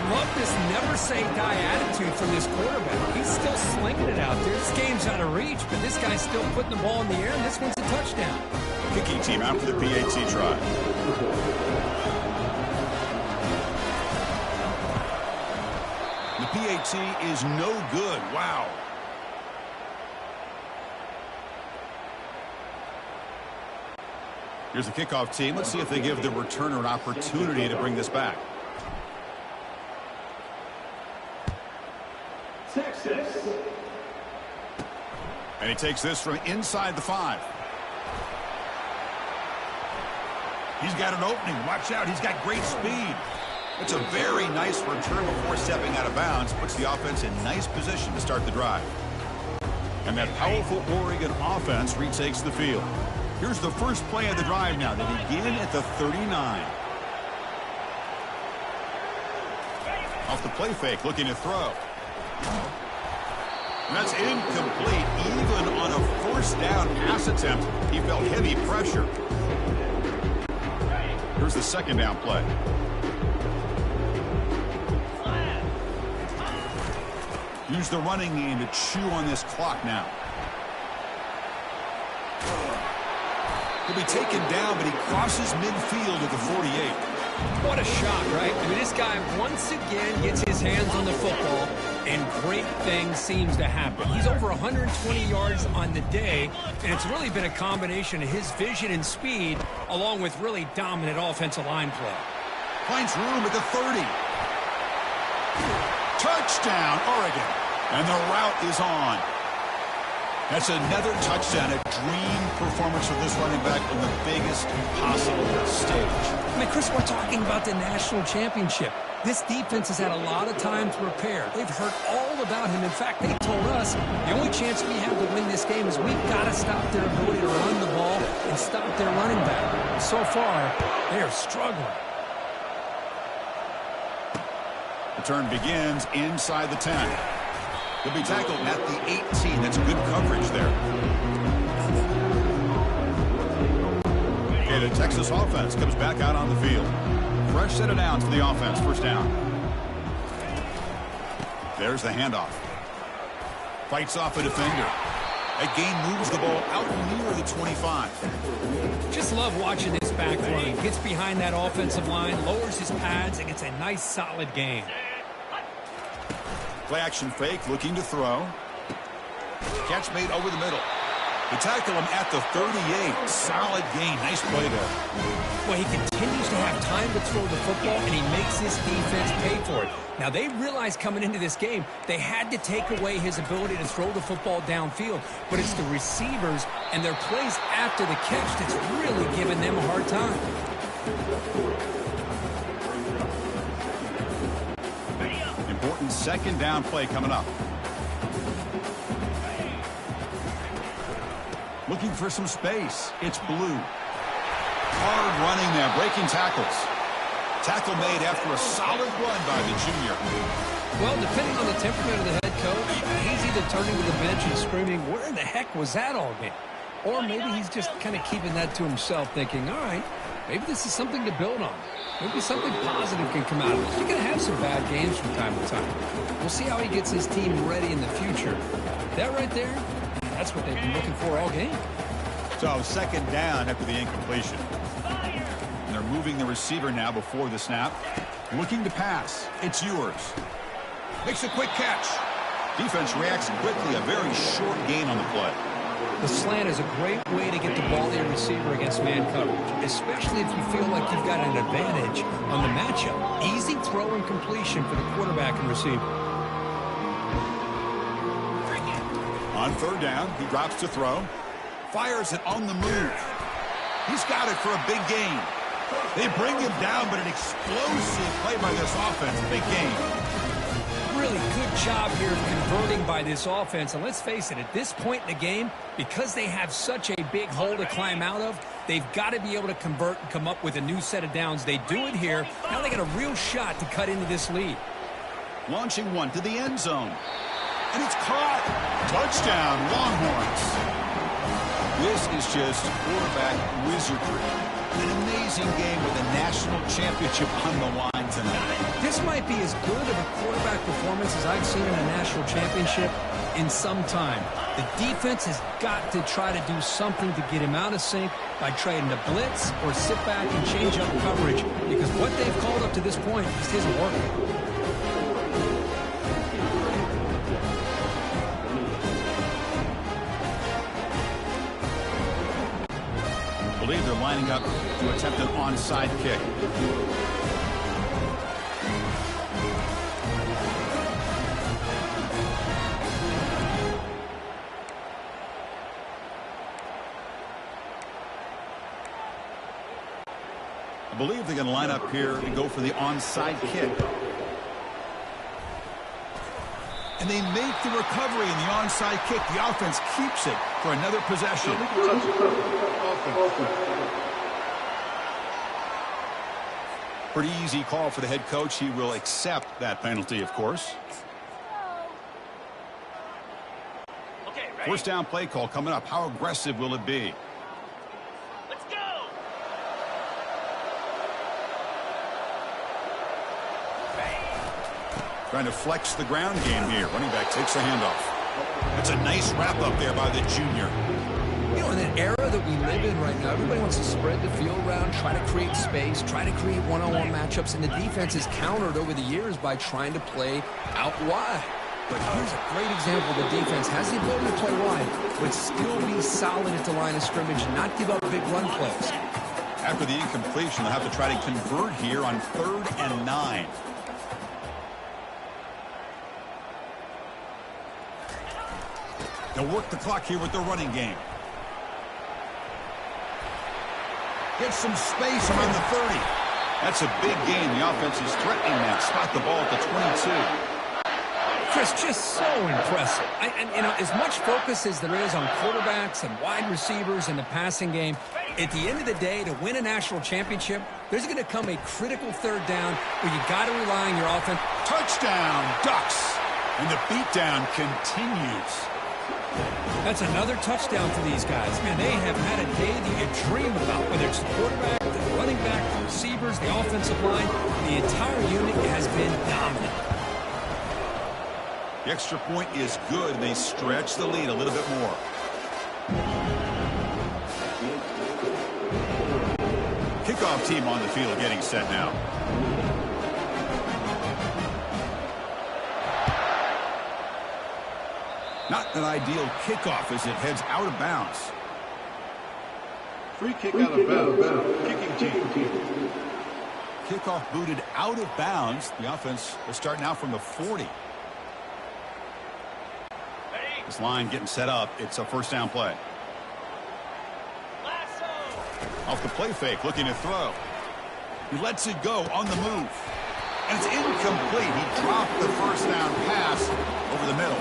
Love this never-say-die attitude from this quarterback. He's still slinging it out there. This game's out of reach, but this guy's still putting the ball in the air, and this one's a touchdown. Kicking team out for the PAT try. The PAT is no good. Wow. Here's the kickoff team. Let's see if they give the returner an opportunity to bring this back. Texas. And he takes this from inside the 5. He's got an opening. Watch out. He's got great speed. It's a very nice return before stepping out of bounds. Puts the offense in nice position to start the drive. And that powerful Oregon offense retakes the field. Here's the first play of the drive now. They begin at the 39. Off the play fake, looking to throw. And that's incomplete. Even on a 1st down pass attempt, he felt heavy pressure. Here's the 2nd down play. Use the running game to chew on this clock now. He'll be taken down, but he crosses midfield at the 48. What a shot, right? I mean, this guy once again gets his hands on the football, and great things seems to happen. He's over 120 yards on the day, and it's really been a combination of his vision and speed, along with really dominant offensive line play. Finds room at the 30. Touchdown, Oregon. And the route is on. That's another touchdown, a dream performance for this running back on the biggest possible stage. I mean, Chris, we're talking about the national championship. This defense has had a lot of time to prepare. They've heard all about him. In fact, they told us the only chance we have to win this game is we've got to stop their ability to run the ball and stop their running back. So far, they are struggling. Return begins inside the 10. He'll be tackled at the 18. That's good coverage there. Okay, the Texas offense comes back out on the field. Fresh set of downs for the offense. First down. There's the handoff. Fights off a defender. That gain moves the ball out near the 25. Just love watching this back run. Gets behind that offensive line, lowers his pads, and gets a nice solid gain. Play action fake, looking to throw. Catch made over the middle. They tackle him at the 38. Solid gain. Nice play there. Well, he continues to have time to throw the football, and he makes his defense pay for it. Now, they realized coming into this game they had to take away his ability to throw the football downfield, but it's the receivers and their plays after the catch that's really giving them a hard time. Important second down play coming up. Looking for some space. It's Blue. Hard running there, breaking tackles. Tackle made after a solid run by the junior. Well, depending on the temperament of the head coach, he's either turning to the bench and screaming, where the heck was that all game? Or maybe he's just kind of keeping that to himself, thinking, all right, maybe this is something to build on. Maybe something positive can come out of this. You're going to have some bad games from time to time. We'll see how he gets his team ready in the future. That right there, that's what they've been looking for all game. So second down after the incompletion. And they're moving the receiver now before the snap. Looking to pass. It's yours. Makes a quick catch. Defense reacts quickly. A very short gain on the play. The slant is a great way to get the ball to your receiver against man coverage, especially if you feel like you've got an advantage on the matchup. Easy throw and completion for the quarterback and receiver. On third down, he drops to throw. Fires it on the move. He's got it for a big gain. They bring him down, but an explosive play by this offense. Big gain. Really good job here of converting by this offense. And let's face it, at this point in the game, because they have such a big hole to climb out of, they've got to be able to convert and come up with a new set of downs. They do it here. Now they got a real shot to cut into this lead. Launching one to the end zone. And it's caught. Touchdown, Longhorns. This is just quarterback wizardry. An amazing game with a national championship on the line tonight. This might be as good of a quarterback performance as I've seen in a national championship in some time. The defense has got to try to do something to get him out of sync by trying to blitz or sit back and change up coverage, because what they've called up to this point just isn't working. I believe they're lining up to attempt an onside kick. I believe they're going to line up here and go for the onside kick. And they make the recovery in the onside kick. The offense keeps it for another possession. Pretty easy call for the head coach. He will accept that penalty, of course. First down play call coming up. How aggressive will it be? Let's go. Trying to flex the ground game here. Running back takes the handoff. That's a nice wrap up there by the junior. You know, in an era that we live in right now, everybody wants to spread the field around, try to create space, try to create one-on-one matchups, and the defense is countered over the years by trying to play out wide. But here's a great example. The defense has the ability to play wide, but still be solid at the line of scrimmage and not give up big run plays. After the incompletion, they'll have to try to convert here on 3rd and 9. They'll work the clock here with their running game. Get some space around the 30. That's a big gain. The offense is threatening that. Spot the ball at the 22. Chris, just so impressive. And you know, as much focus as there is on quarterbacks and wide receivers in the passing game, at the end of the day, to win a national championship, there's going to come a critical 3rd down where you got to rely on your offense. Touchdown, Ducks. And the beatdown continues. That's another touchdown for these guys. Man, they have had a day that you dream about, whether it's the quarterback, the running back, the receivers, the offensive line. The entire unit has been dominant. The extra point is good, and they stretch the lead a little bit more. Kickoff team on the field getting set now. Not an ideal kickoff as it heads out of bounds. Free kick out of bounds. Kicking team. Kickoff booted out of bounds. The offense will start now from the 40. This line getting set up. It's a first down play. Off the play fake, looking to throw. He lets it go on the move. And it's incomplete. He dropped the first down pass over the middle.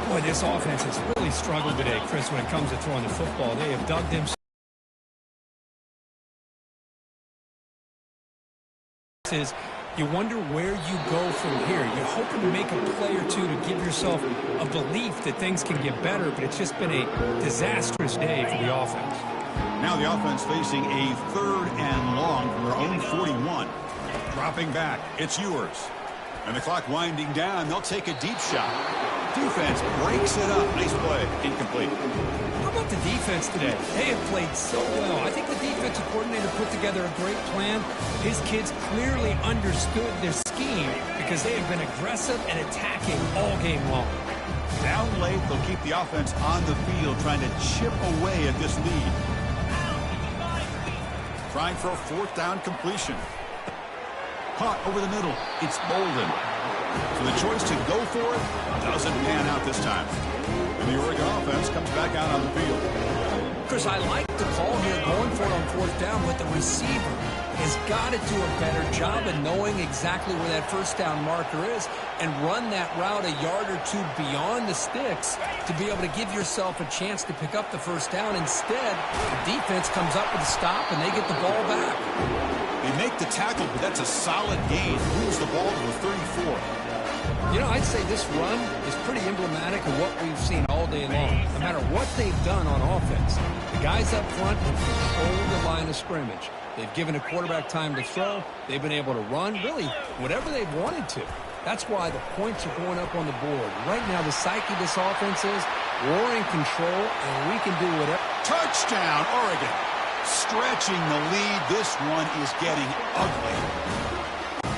Boy, this offense has really struggled today, Chris, when it comes to throwing the football. They have dug themselves. You wonder where you go from here. You're hoping to make a play or two to give yourself a belief that things can get better, but it's just been a disastrous day for the offense. Now the offense facing a 3rd and long from their own 41. Dropping back, it's yours. And the clock winding down, they'll take a deep shot. Defense breaks it up. Nice play. Incomplete. How about the defense today? They have played so well. I think the defensive coordinator put together a great plan. His kids clearly understood their scheme because they have been aggressive and attacking all game long. Down late, they'll keep the offense on the field trying to chip away at this lead. Trying for a 4th down completion. Caught over the middle. It's Bolden. So the choice to go for it doesn't pan out this time. And the Oregon offense comes back out on the field. Chris, I like the call here going for it on 4th down, but the receiver has got to do a better job of knowing exactly where that first down marker is and run that route a yard or two beyond the sticks to be able to give yourself a chance to pick up the first down. Instead, the defense comes up with a stop and they get the ball back. They make the tackle, but that's a solid gain. Moves the ball to the 34. You know, I'd say this run is pretty emblematic of what we've seen all day long. No matter what they've done on offense, the guys up front have controlled the line of scrimmage. They've given a quarterback time to throw. They've been able to run, really, whatever they've wanted to. That's why the points are going up on the board. Right now, the psyche of this offense is we're in control, and we can do whatever. Touchdown, Oregon. Stretching the lead. This one is getting ugly.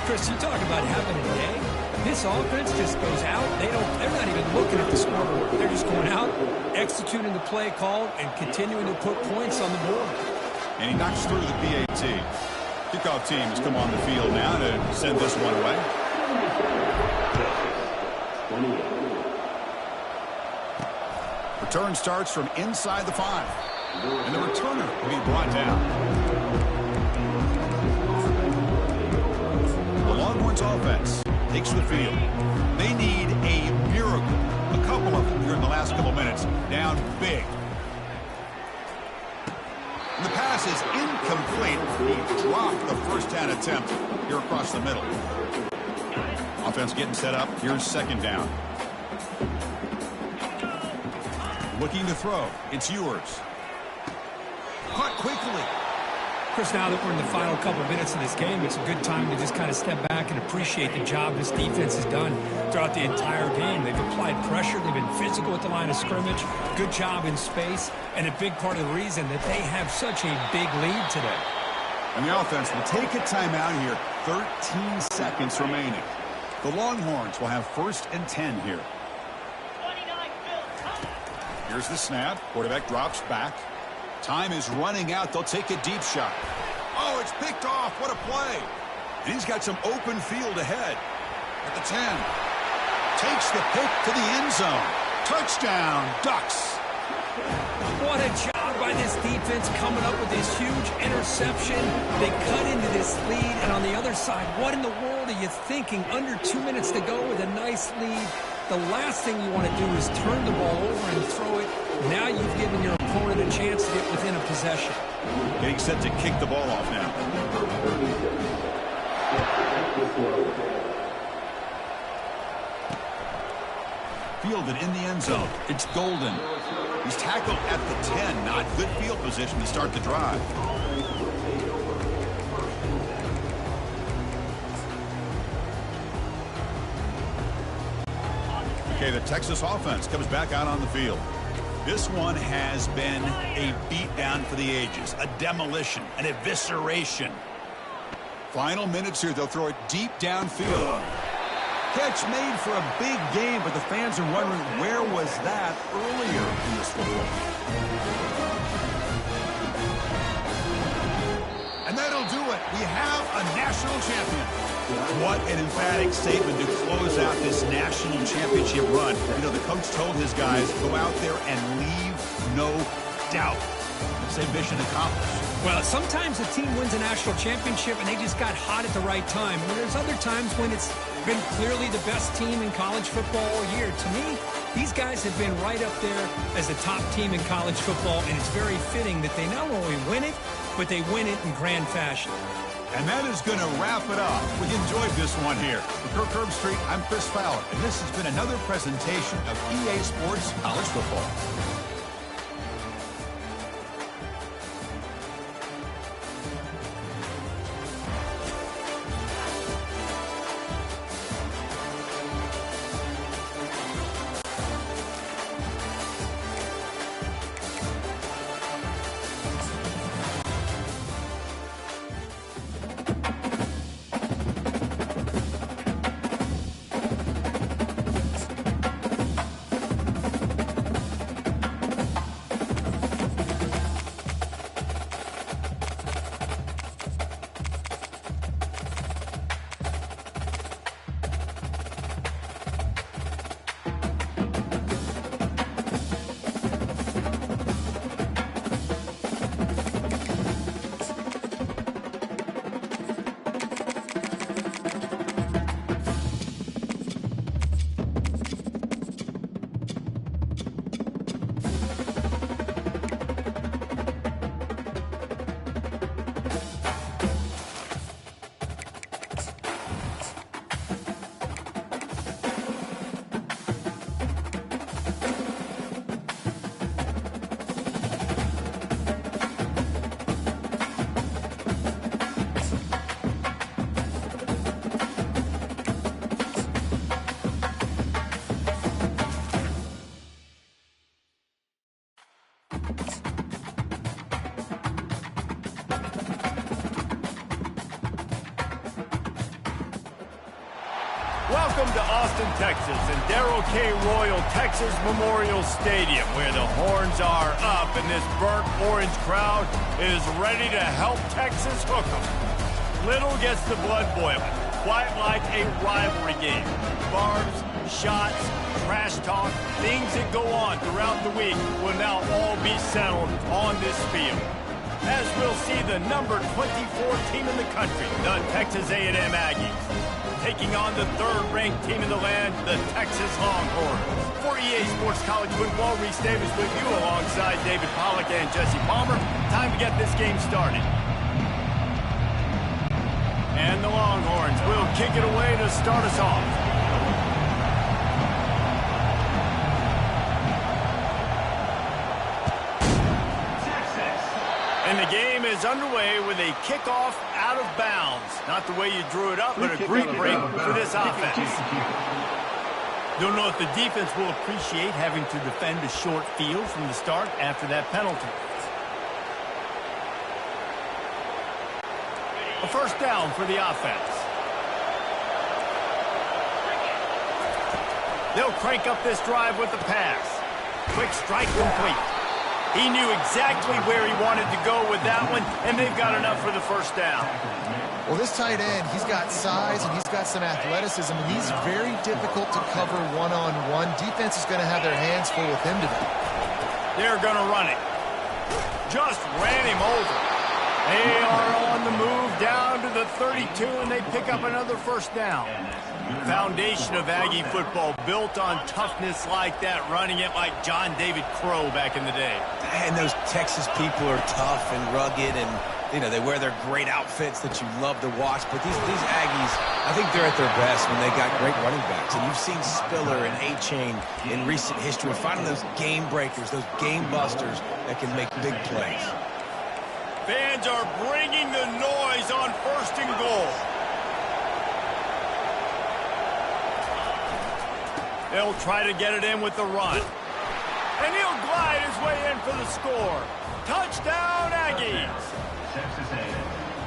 Chris, you talk about having a day. This offense just goes out. They're not even looking at the scoreboard. They're just going out, executing the play called, and continuing to put points on the board. And he knocks through the PAT. Kickoff team has come on the field now to send this one away. Return starts from inside the 5. And the returner will be brought down. The Longhorns offense takes the field. They need a miracle. A couple of them here in the last couple minutes. Down big. And the pass is incomplete. He dropped the first down attempt here across the middle. Offense getting set up. Here's 2nd down. Looking to throw. It's yours. Caught quickly. Chris, now that we're in the final couple minutes of this game, it's a good time to just kind of step back and appreciate the job this defense has done throughout the entire game. They've applied pressure. They've been physical at the line of scrimmage. Good job in space. And a big part of the reason that they have such a big lead today. And the offense will take a timeout here. 13 seconds remaining. The Longhorns will have 1st and 10 here. Here's the snap. Quarterback drops back. Time is running out. They'll take a deep shot. Oh, it's picked off. What a play. And he's got some open field ahead. At the 10. Takes the pick to the end zone. Touchdown, Ducks. What a job by this defense coming up with this huge interception. They cut into this lead. And on the other side, what in the world are you thinking? Under 2 minutes to go with a nice lead. The last thing you want to do is turn the ball over and throw it. Now you've given your opponent a chance to get within a possession. Getting set to kick the ball off now. fielded in the end zone. It's Golden. He's tackled at the 10. Not good field position to start the drive. Okay, the Texas offense comes back out on the field. This one has been a beatdown for the ages, a demolition, an evisceration. Final minutes here, they'll throw it deep downfield. Catch made for a big game, but the fans are wondering where was that earlier in this football. And that'll do it. We have a national champion. What an emphatic statement to close out this national championship run. You know, the coach told his guys, go out there and leave no doubt. Let's say mission accomplished. Well, sometimes a team wins a national championship and they just got hot at the right time. And there's other times when it's been clearly the best team in college football all year. To me, these guys have been right up there as the top team in college football, and it's very fitting that they not only win it, but they win it in grand fashion. And that is going to wrap it up. We enjoyed this one here. For Kirk Herbstreit, I'm Chris Fowler, and this has been another presentation of EA Sports College Football. Welcome to Austin, Texas, and Darrell K. Royal Texas Memorial Stadium, where the horns are up and this burnt orange crowd is ready to help Texas hook 'em. Little gets the blood boiling, quite like a rivalry game. Barbs, shots, trash talk, things that go on throughout the week will now all be settled on this field. As we'll see the number 24 team in the country, the Texas A&M Aggies, taking on the third-ranked team in the land, the Texas Longhorns. For EA Sports College Football, Reese Davis with you alongside David Pollack and Jesse Palmer. Time to get this game started. And the Longhorns will kick it away to start us off. And the game is underway with a kickoff out of bounds. Not the way you drew it up, but a great break for this offense. Don't know if the defense will appreciate having to defend a short field from the start after that penalty. A first down for the offense. They'll crank up this drive with the pass. Quick strike complete. He knew exactly where he wanted to go with that one, and they've got enough for the first down. Well, this tight end, he's got size and he's got some athleticism, and he's very difficult to cover one-on-one. Defense is going to have their hands full with him today. They're going to run it. Just ran him over. They are on the move down to the 32, and they pick up another first down. Foundation of Aggie football built on toughness like that, running it like John David Crow back in the day. And those Texas people are tough and rugged, and they wear their great outfits that you love to watch. But these Aggies, I think they're at their best when they got great running backs. And you've seen Spiller and A-Chain in recent history finding those game breakers, those game busters that can make big plays. Fans are bringing the noise on 1st and goal. They'll try to get it in with the run. And he'll glide his way in for the score. Touchdown, Aggies!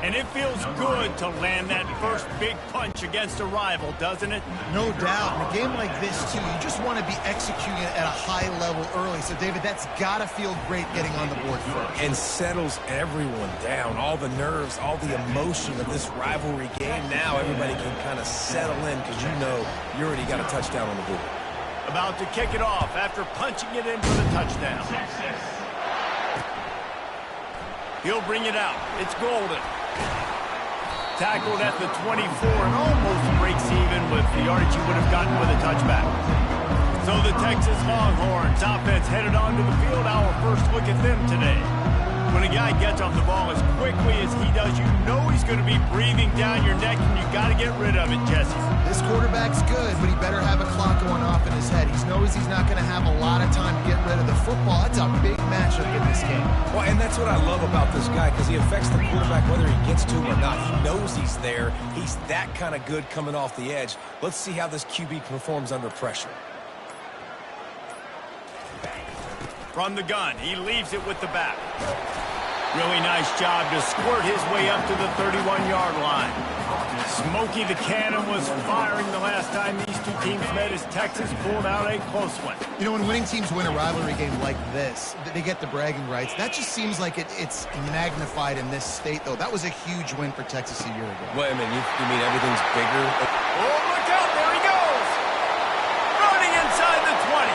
And it feels good to land that first big punch against a rival, doesn't it? No doubt. In a game like this, too, you just want to be executing it at a high level early. So, David, that's got to feel great getting on the board first. And settles everyone down. All the nerves, all the emotion of this rivalry game. Now everybody can kind of settle in because you already got a touchdown on the board. About to kick it off after punching it in for the touchdown. He'll bring it out. It's Golden. Tackled at the 24 and almost breaks even with the yardage he would have gotten with a touchback. So the Texas Longhorns offense headed onto the field. Our first look at them today. When a guy gets off the ball as quickly as he does, you know he's going to be breathing down your neck, and you got to get rid of it, Jesse. This quarterback's good, but he better have a clock going off in his head. He knows he's not going to have a lot of time to get rid of the football. That's a big matchup in this game. Well, and that's what I love about this guy, because he affects the quarterback whether he gets to him or not. He knows he's there. He's that kind of good coming off the edge. Let's see how this QB performs under pressure. From the gun, he leaves it with the back. Really nice job to squirt his way up to the 31-yard line. Smokey the Cannon was firing the last time these two teams met as Texas pulled out a close one. You know, when winning teams win a rivalry game like this, they get the bragging rights. That just seems like it's magnified in this state, though. That was a huge win for Texas a year ago. Wait a minute, you mean everything's bigger? Oh, look out, there he goes! Running inside the 20.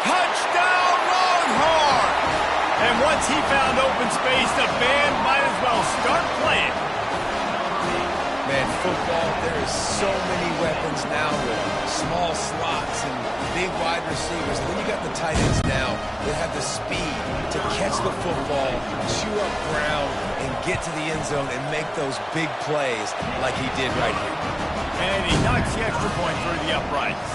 Touchdown, Longhorns! And once he found open space, the band might as well start playing. Man, football, there is so many weapons now with small slots and big wide receivers. And then you got the tight ends now that have the speed to catch the football, chew up ground, and get to the end zone and make those big plays like he did right here. And he knocks the extra point through the uprights.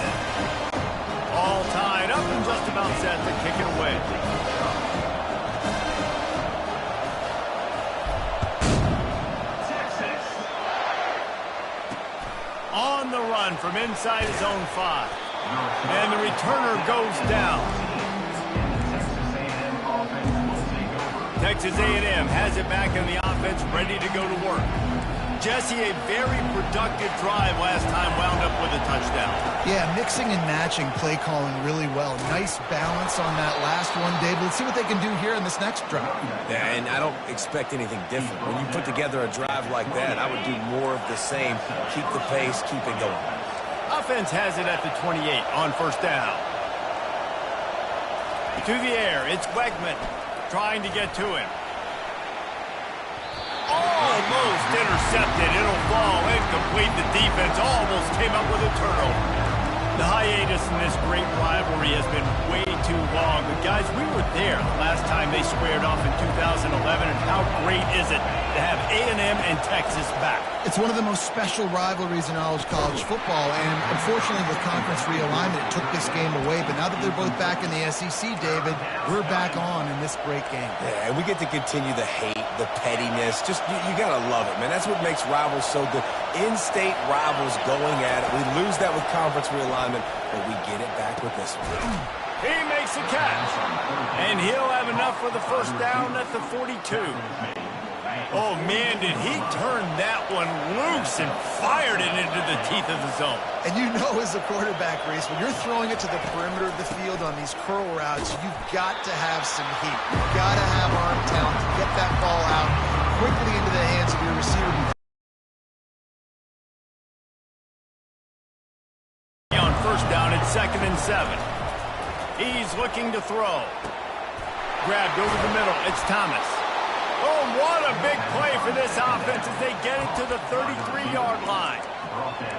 All tied up and just about set to kick it away. On the run from inside his own 5. And the returner goes down. Texas A&M has it back in the offense, ready to go to work. Jesse, a very productive drive last time, wound up with a touchdown. Yeah, mixing and matching play calling really well. Nice balance on that last one, Dave. Let's see what they can do here in this next drive. Yeah, and I don't expect anything different. When you put together a drive like that, I would do more of the same. Keep the pace, keep it going. Offense has it at the 28 on first down. To the air, it's Wegman trying to get to him. Almost intercepted. It'll fall incomplete. The defense almost came up with a turnover. The hiatus in this great rivalry has been way too long. But, guys, we were there the last time they squared off in 2011, and how great is it to have A&M and Texas back? It's one of the most special rivalries in all of college football, and unfortunately with conference realignment, it took this game away. But now that they're both back in the SEC, David, we're back on in this great game. Yeah, and we get to continue the hate, the pettiness. Just, you got to love it, man. That's what makes rivals so good. In-state rivals going at it. We lose that with conference realignment, but we get it back with this one. He makes a catch, and he'll have enough for the first down at the 42. Oh, man, did he turn that one loose and fired it into the teeth of the zone. And you know as a quarterback, Reese, when you're throwing it to the perimeter of the field on these curl routes, you've got to have some heat. You've got to have arm talent to get that ball out quickly into the hands of your receiver. On first down, it's 2nd and 7. He's looking to throw. Grabbed over the middle. It's Thomas. Oh, what a big play for this offense as they get it to the 33-yard line.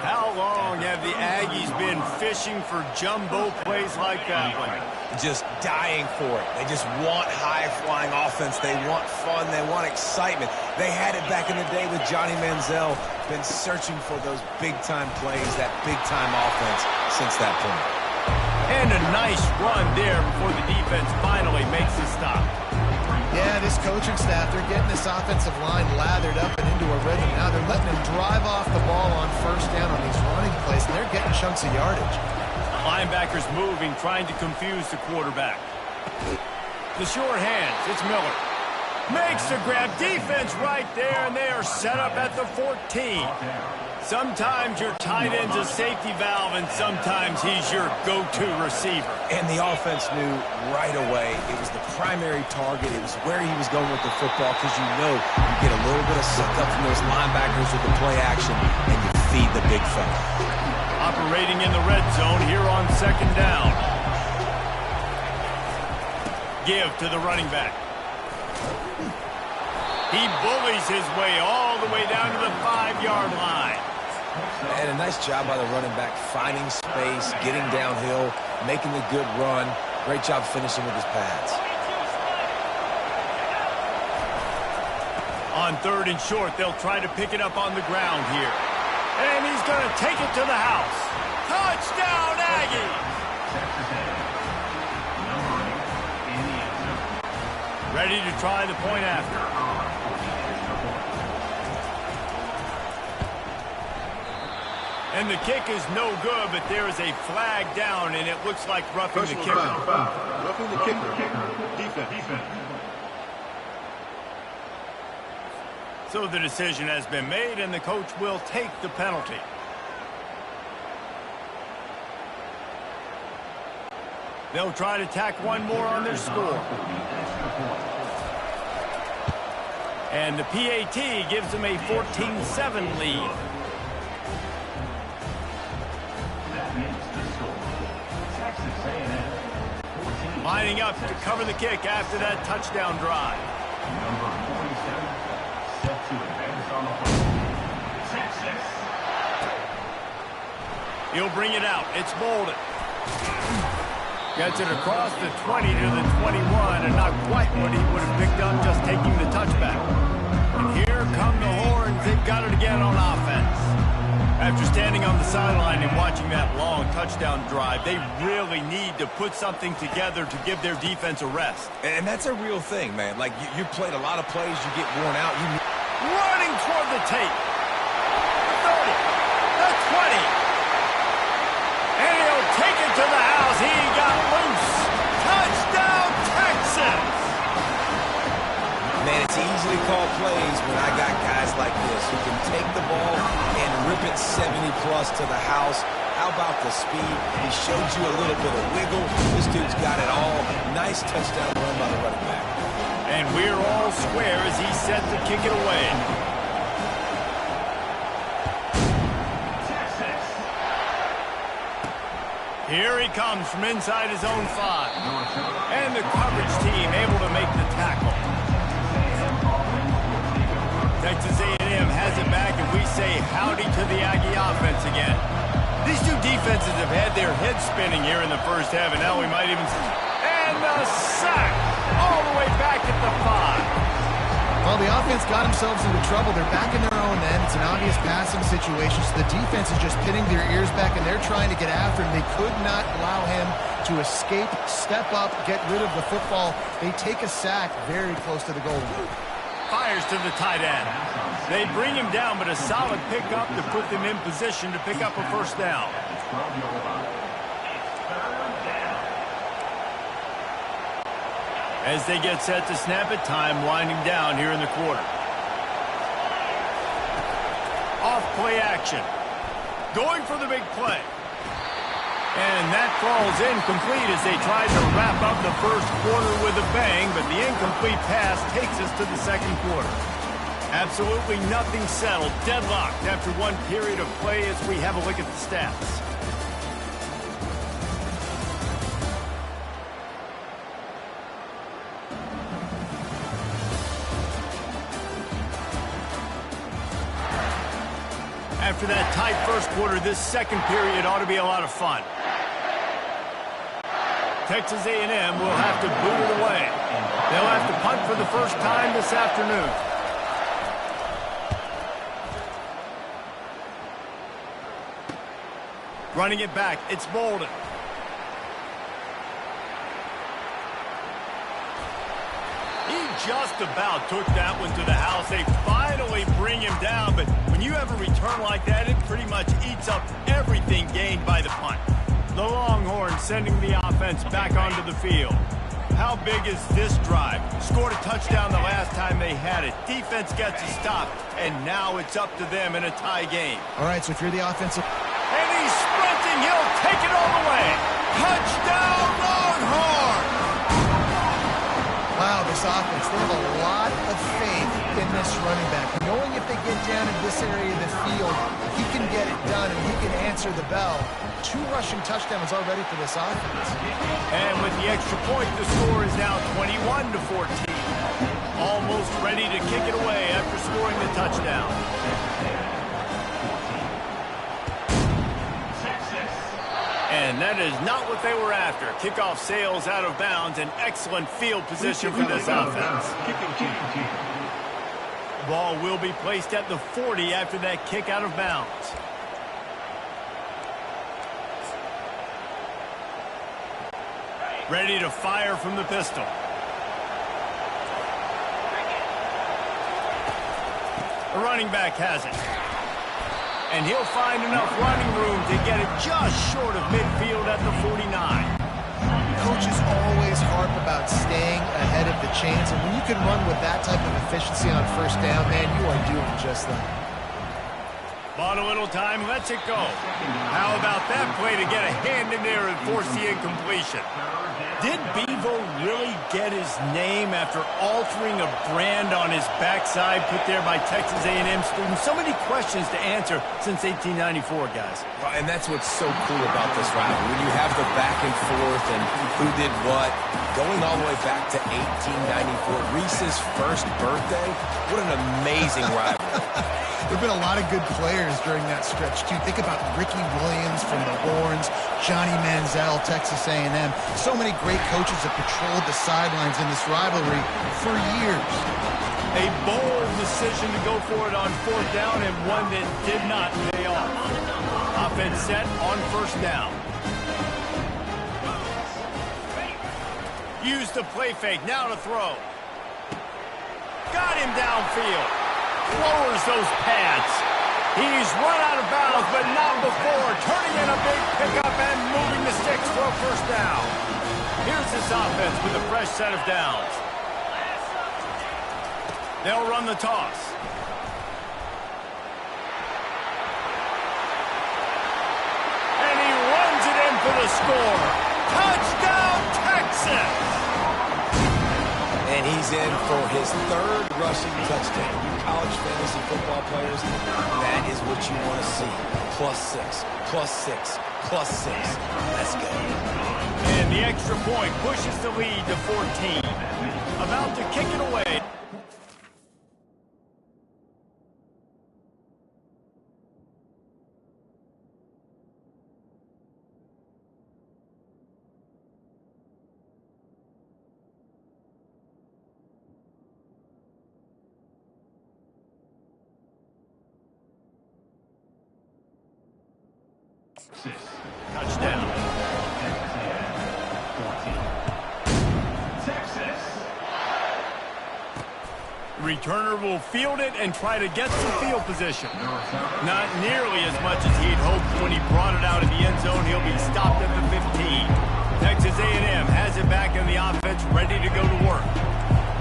How long have the Aggies been fishing for jumbo plays like that one? Just dying for it. They just want high-flying offense. They want fun. They want excitement. They had it back in the day with Johnny Manziel. Been searching for those big-time plays, that big-time offense since that point. And a nice run there before the defense finally makes the stop. Yeah, this coaching staff, they're getting this offensive line lathered up and into a rhythm. Now they're letting them drive off the ball on first down on these running plays, and they're getting chunks of yardage. Linebackers moving, trying to confuse the quarterback. The short hands, it's Miller. Makes the grab, defense right there, and they are set up at the 14. Sometimes your tight end's a safety valve, and sometimes he's your go-to receiver. And the offense knew right away it was the primary target. It was where he was going with the football, because you know you get a little bit of suck-up from those linebackers with the play action, and you feed the big fella. Operating in the red zone here on second down. Give to the running back. He bullies his way all the way down to the 5-yard line. And a nice job by the running back, finding space, getting downhill, making a good run. Great job finishing with his pads. On third and short, they'll try to pick it up on the ground here. And he's going to take it to the house. Touchdown, Aggies! Ready to try the point after. And the kick is no good, but there is a flag down, and it looks like roughing the kicker. Roughing the kicker. Defense. So the decision has been made, and the coach will take the penalty. They'll try to tack one more on their score. And the PAT gives them a 14-7 lead. Lining up to cover the kick after that touchdown drive. Number 47, set to advance on the play. He'll bring it out. It's Bolden. Gets it across the 20 to the 21, and not quite what he would have picked up just taking the touchback. And here come the Horns. They've got it again on offense. After standing on the sideline and watching that long touchdown drive, they really need to put something together to give their defense a rest. And that's a real thing, man. Like, you played a lot of plays, you get worn out. Running toward the tape. The 30, the 20. And he'll take it to the house. He got loose. Touchdown, Texas! Man, it's easily called plays when I got guys like this who can take the ball and rip it 70-plus to the house. How about the speed? He showed you a little bit of wiggle. This dude's got it all. Nice touchdown run by the running back. And we're all square as he's set to kick it away. Here he comes from inside his own 5. And the coverage team able to make the tackle. Texas A&M has it back, and we say howdy to the Aggie offense again. These two defenses have had their heads spinning here in the first half, and now we might even see. And the sack all the way back at the 5. Well, the offense got themselves into trouble. They're back in their own end. It's an obvious passing situation, so the defense is just pinning their ears back, and they're trying to get after him. They could not allow him to escape, step up, get rid of the football. They take a sack very close to the goal line. Fires to the tight end. They bring him down, but a solid pickup to put them in position to pick up a first down. As they get set to snap it, time winding down here in the quarter. Off play action. Going for the big play. And that falls incomplete as they try to wrap up the first quarter with a bang, but the incomplete pass takes us to the second quarter. Absolutely nothing settled, deadlocked after one period of play as we have a look at the stats. After that tight first quarter, this second period ought to be a lot of fun. Texas A&M will have to boot it away. They'll have to punt for the first time this afternoon. Running it back, it's Bolden. He just about took that one to the house. They finally bring him down, but when you have a return like that, it pretty much eats up everything gained by the punt. The Longhorns sending the offense back onto the field. How big is this drive? Scored a touchdown the last time they had it. Defense gets a stop, and now it's up to them in a tie game. All right, so if you're the offensive... And he's sprinting. He'll take it all the way. Touchdown, Longhorns! Wow, this offense, they have a lot of faith in this running back. Knowing if they get down in this area of the field, he can get it done and he can answer the bell. 2 rushing touchdowns already for this offense. And with the extra point, the score is now 21-14. Almost ready to kick it away after scoring the touchdown. And that is not what they were after. Kickoff sails out of bounds. An excellent field position for this offense. Ball will be placed at the 40 after that kick out of bounds. Ready to fire from the pistol. The running back has it. And he'll find enough running room to get it just short of midfield at the 49. Coaches always harp about staying ahead of the chains, and when you can run with that type of efficiency on first down, man, you are doing just that. Bought a little time, lets it go. How about that play to get a hand in there and force the incompletion? Did Bevo really get his name after altering a brand on his backside put there by Texas A&M students? So many questions to answer since 1894, guys. Well, and that's what's so cool about this rivalry. When you have the back and forth and who did what, going all the way back to 1894, Reese's first birthday, what an amazing rivalry. There have been a lot of good players during that stretch, too. Think about Ricky Williams from the Horns, Johnny Manziel, Texas A&M. So many great coaches have patrolled the sidelines in this rivalry for years. A bold decision to go for it on fourth down and one that did not pay off. Offense set on first down. Use the play fake, now to throw. Got him downfield. Lowers those pads. He's run out of bounds, but not before. Turning in a big pickup and moving the sticks for a first down. Here's this offense with a fresh set of downs. They'll run the toss. And he runs it in for the score. Touchdown, Texas! And he's in for his 3rd rushing touchdown. You college fantasy football players, that is what you want to see. +6, +6, +6. Let's go. And the extra point pushes the lead to 14. About to kick it away. Touchdown. Returner will field it and try to get some field position. Not nearly as much as he'd hoped when he brought it out of the end zone. He'll be stopped at the 15. Texas A&M has it back in the offense, ready to go to work.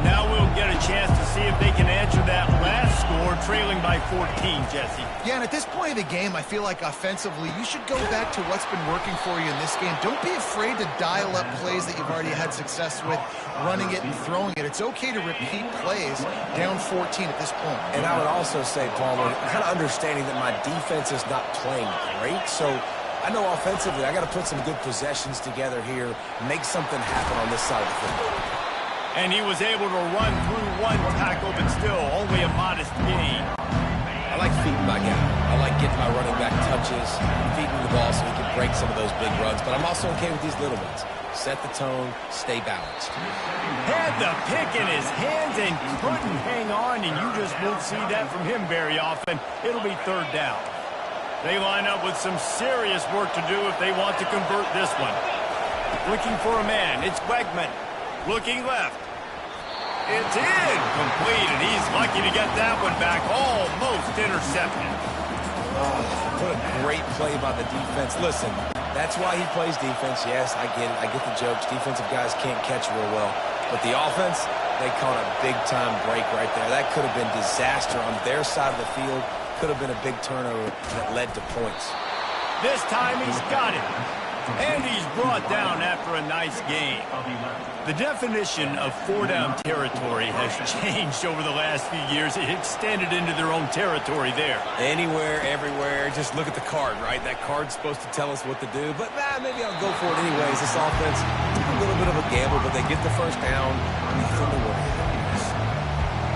Now we'll get a chance to see if they can answer that last score, trailing by 14, Jesse. Yeah, and at this point of the game, I feel like offensively, you should go back to what's been working for you in this game. Don't be afraid to dial up plays that you've already had success with, running it and throwing it. It's okay to repeat plays down 14 at this point. And I would also say, Palmer, kind of understanding that my defense is not playing great, so I know offensively I got to put some good possessions together here, make something happen on this side of the football. And he was able to run through one tackle, but still only a modest gain. I like feeding my guy. I like getting my running back touches, feeding the ball so he can break some of those big runs. But I'm also okay with these little ones. Set the tone, stay balanced. Had the pick in his hands and couldn't hang on, and you just won't see that from him very often. It'll be third down. They line up with some serious work to do if they want to convert this one. Looking for a man. It's Wegman. Looking left. It's incomplete, and he's lucky to get that one back. Almost intercepted. Oh, what a great play by the defense. Listen, that's why he plays defense. Yes, I get it. I get the jokes. Defensive guys can't catch real well. But the offense, they caught a big-time break right there. That could have been disaster on their side of the field. Could have been a big turnover that led to points. This time he's got it. And he's brought down after a nice game. The definition of four-down territory has changed over the last few years. It extended into their own territory there. Anywhere, everywhere. Just look at the card, right? That card's supposed to tell us what to do. But maybe I'll go for it anyways. This offense, a little bit of a gamble, but they get the first down. Nothing to worry about.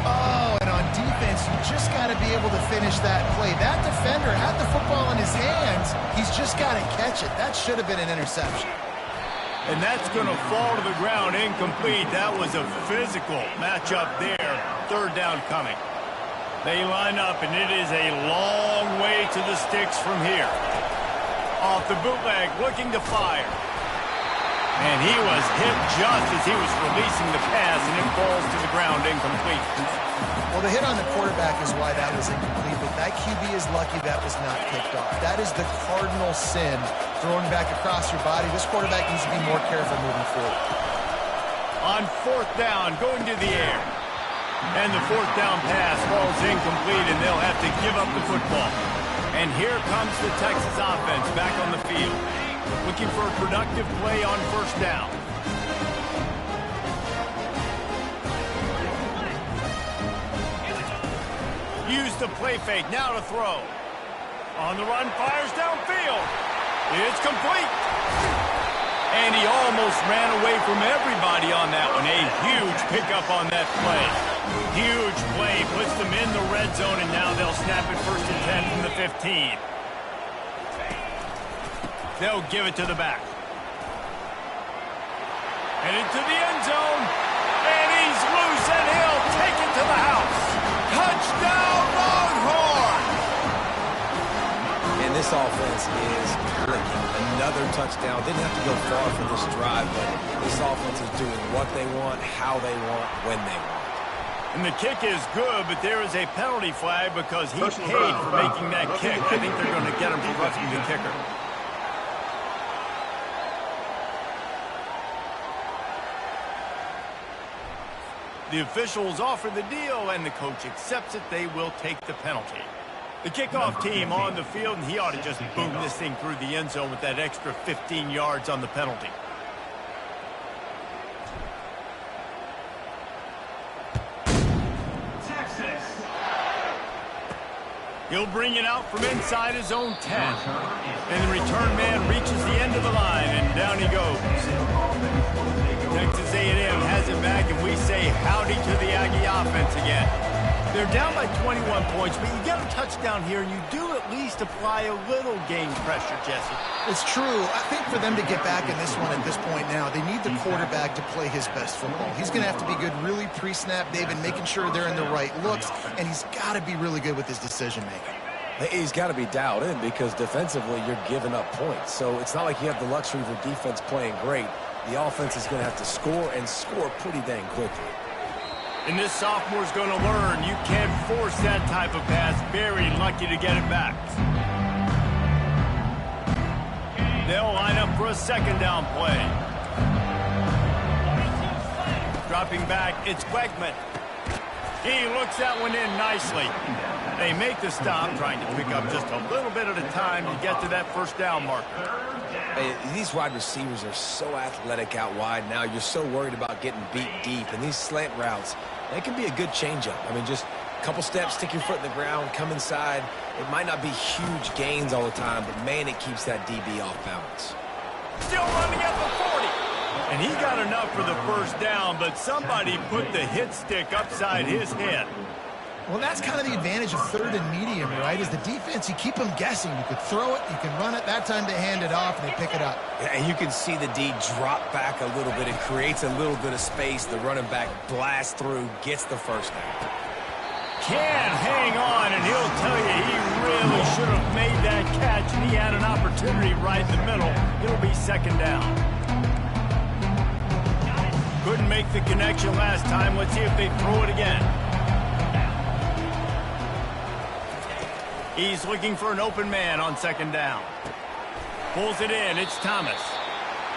Oh, and on defense, you just got to be able to finish that play. That defender had the football in his hands. He's just got to catch it. That should have been an interception. And that's going to fall to the ground incomplete. That was a physical matchup there. Third down coming. They line up, and it is a long way to the sticks from here. Off the bootleg, looking to fire. And he was hit just as he was releasing the pass, and it falls to the ground incomplete. Well, the hit on the quarterback is why that was incomplete, but that QB is lucky that was not kicked off. That is the cardinal sin, throwing back across your body. This quarterback needs to be more careful moving forward. On fourth down, going to the air. And the fourth down pass falls incomplete, and they'll have to give up the football. And here comes the Texas offense back on the field. Looking for a productive play on first down. Use the play fake, now to throw. On the run, fires downfield. It's complete. And he almost ran away from everybody on that one. A huge pickup on that play. Huge play, puts them in the red zone, and now they'll snap it first and 10 from the 15. They'll give it to the back. And into the end zone. And he's loose, and he'll take it to the house. Touchdown, Longhorns! And this offense is clicking. Another touchdown. Didn't have to go far for this drive, but this offense is doing what they want, how they want, when they want. And the kick is good, but there is a penalty flag because he paid for making that kick. I think they're going to get him for roughing the kicker. The officials offer the deal, and the coach accepts it. They will take the penalty. The kickoff team on the field, and he ought to just boom this thing through the end zone with that extra 15 yards on the penalty. Texas. He'll bring it out from inside his own 10. And the return man reaches the end of the line, and down he goes. Texas A&M has it back, and we say howdy to the Aggie offense again. They're down by 21 points, but you get a touchdown here, and you do at least apply a little game pressure, Jesse. It's true. I think for them to get back in this one at this point now, they need the quarterback to play his best football. He's going to have to be good really pre-snap, David, making sure they're in the right looks, and he's got to be really good with his decision-making. He's got to be dialed in because defensively you're giving up points. So it's not like you have the luxury of your defense playing great. The offense is going to have to score and score pretty dang quickly. And this sophomore's going to learn you can't force that type of pass. Very lucky to get it back. They'll line up for a second down play. Dropping back, it's Wegman. He looks that one in nicely. They make the stop, trying to pick up just a little bit at a time to get to that first down marker. These wide receivers are so athletic out wide now. You're so worried about getting beat deep. And these slant routes, they can be a good changeup. I mean, just a couple steps, stick your foot in the ground, come inside. It might not be huge gains all the time, but, man, it keeps that DB off balance. Still running at the 40. And he got enough for the first down, but somebody put the hit stick upside his head. Well, that's kind of the advantage of third and medium, right? Is the defense, you keep them guessing. You could throw it, you can run it. That time they hand it off and they pick it up. Yeah, and you can see the D drop back a little bit. It creates a little bit of space. The running back blasts through, gets the first down. Can't hang on, and he'll tell you he really should have made that catch, and he had an opportunity right in the middle. It'll be second down. Couldn't make the connection last time. Let's see if they throw it again. He's looking for an open man on second down. Pulls it in. It's Thomas.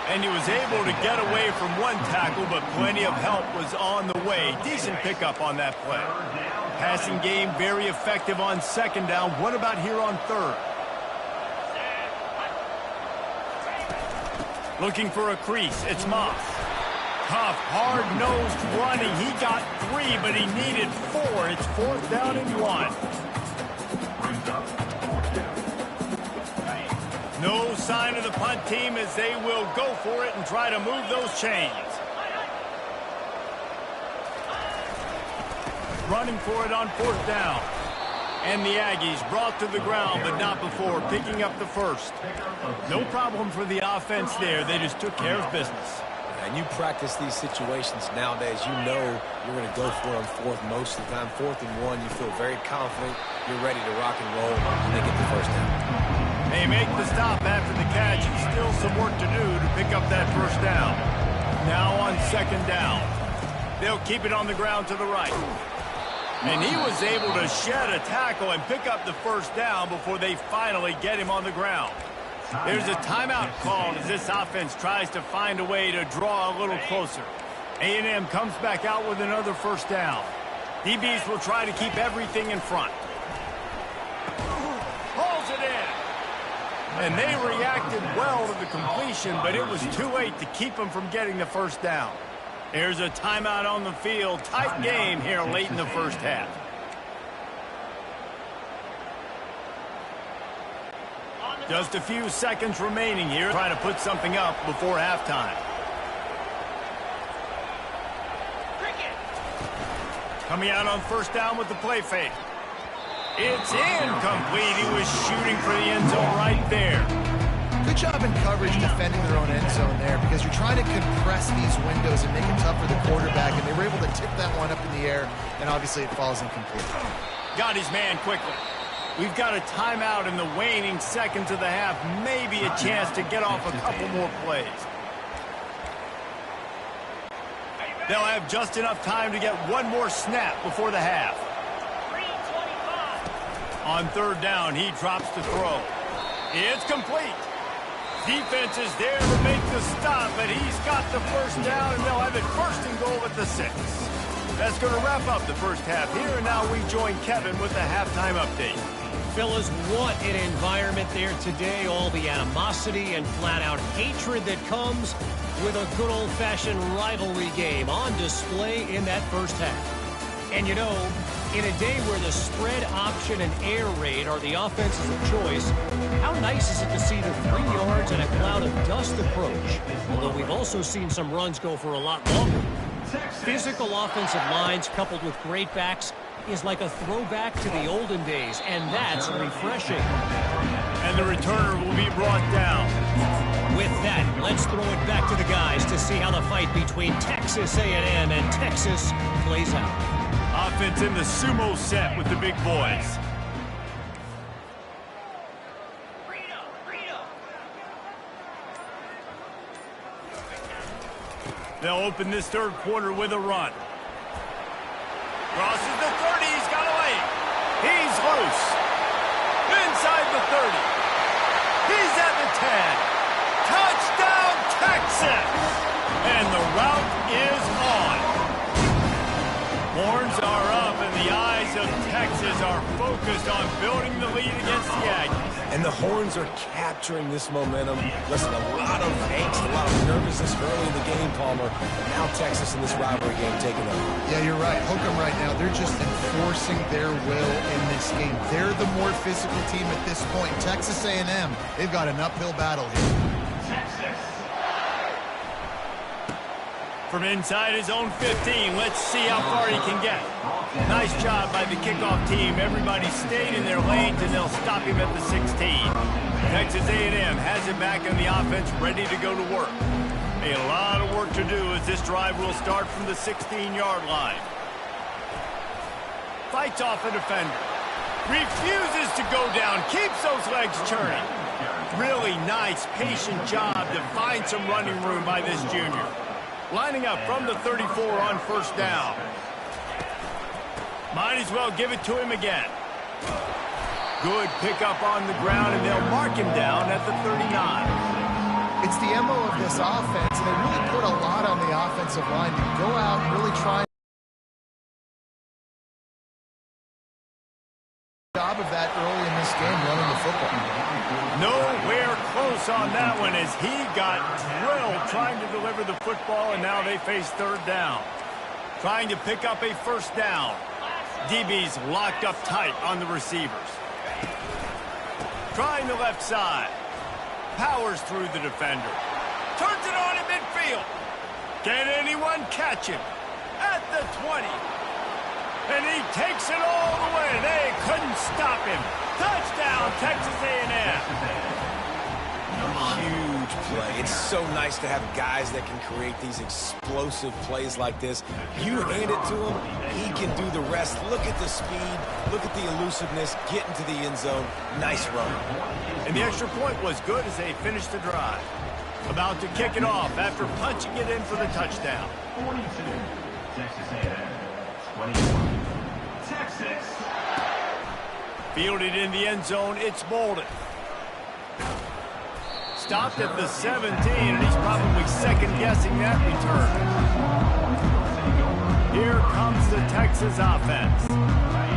And he was able to get away from one tackle, but plenty of help was on the way. Decent pickup on that play. Passing game very effective on second down. What about here on third? Looking for a crease. It's Moss. Tough, hard-nosed running. He got 3, but he needed 4. It's 4th down and 1. No sign of the punt team as they will go for it and try to move those chains. Running for it on 4th down. And the Aggies brought to the ground, but not before picking up the first. No problem for the offense there. They just took care of business. And you practice these situations nowadays, you know you're going to go for it on 4th most of the time. 4th and 1, you feel very confident. You're ready to rock and roll, and they get the first down. They make the stop after the catch, and still some work to do to pick up that first down. Now on second down. They'll keep it on the ground to the right. And he was able to shed a tackle and pick up the first down before they finally get him on the ground. There's a timeout called as this offense tries to find a way to draw a little closer. A&M comes back out with another first down. DBs will try to keep everything in front. Pulls it in. And they reacted well to the completion, but it was too late to keep them from getting the first down. There's a timeout on the field. Tight game here late in the first half. Just a few seconds remaining here, trying to put something up before halftime. Coming out on first down with the play fake. It's incomplete. He was shooting for the end zone right there. Good job in coverage defending their own end zone there, because you're trying to compress these windows and make it tough for the quarterback, and they were able to tip that one up in the air, and obviously it falls incomplete. Got his man quickly. We've got a timeout in the waning seconds of the half, maybe a chance to get off a couple more plays. They'll have just enough time to get one more snap before the half. On third down, he drops to throw. It's complete. Defense is there to make the stop, but he's got the first down, and they'll have it first and goal at the 6. That's going to wrap up the first half here, and now we join Kevin with the halftime update. Fellas, what an environment there today. All the animosity and flat-out hatred that comes with a good old-fashioned rivalry game on display in that first half. And you know, in a day where the spread option and air raid are the offenses of choice, how nice is it to see the 3 yards and a cloud of dust approach? Although we've also seen some runs go for a lot longer. Physical offensive lines coupled with great backs is like a throwback to the olden days, and that's refreshing. And the returner will be brought down. With that, let's throw it back to the guys to see how the fight between Texas A&M and Texas plays out. Offense in the sumo set with the big boys. They'll open this third quarter with a run. Crosses the 30. He's got away. He's loose. Inside the 30. He's at the 10. Touchdown, Texas! And the route is on. Horns are up, and the eyes of Texas are focused on building the lead against the Aggies. And the Horns are capturing this momentum. Listen, a lot of angst, a lot of nervousness early in the game, Palmer. And now Texas in this rivalry game taking over. Yeah, you're right. Hook 'em right now. They're just enforcing their will in this game. They're the more physical team at this point. Texas A&M, they've got an uphill battle here. From inside his own 15, let's see how far he can get. Nice job by the kickoff team. Everybody stayed in their lanes, and they'll stop him at the 16. Texas A&M has it back on the offense, ready to go to work. A lot of work to do as this drive will start from the 16-yard line. Fights off a defender. Refuses to go down. Keeps those legs churning. Really nice, patient job to find some running room by this junior. Lining up from the 34 on first down. Might as well give it to him again. Good pickup on the ground, and they'll mark him down at the 39. It's the MO of this offense, and they really put a lot on the offensive line to go out and really try job of that early in this game, running the football. Nowhere close on that one as he got drilled trying to deliver the football, and now they face third down. Trying to pick up a first down. DB's locked up tight on the receivers. Trying the left side. Powers through the defender. Turns it on in midfield. Can anyone catch him? At the 20. And he takes it all the way. They couldn't stop him. Touchdown, Texas A&M. Huge play. It's so nice to have guys that can create these explosive plays like this. You hand it to him, he can do the rest. Look at the speed. Look at the elusiveness. Get into the end zone. Nice run. And the extra point was good as they finished the drive. About to kick it off after punching it in for the touchdown. 42, Texas A&M. 21, Texas. Fielded in the end zone, it's Bolden. Stopped at the 17, and he's probably second-guessing that return. Here comes the Texas offense.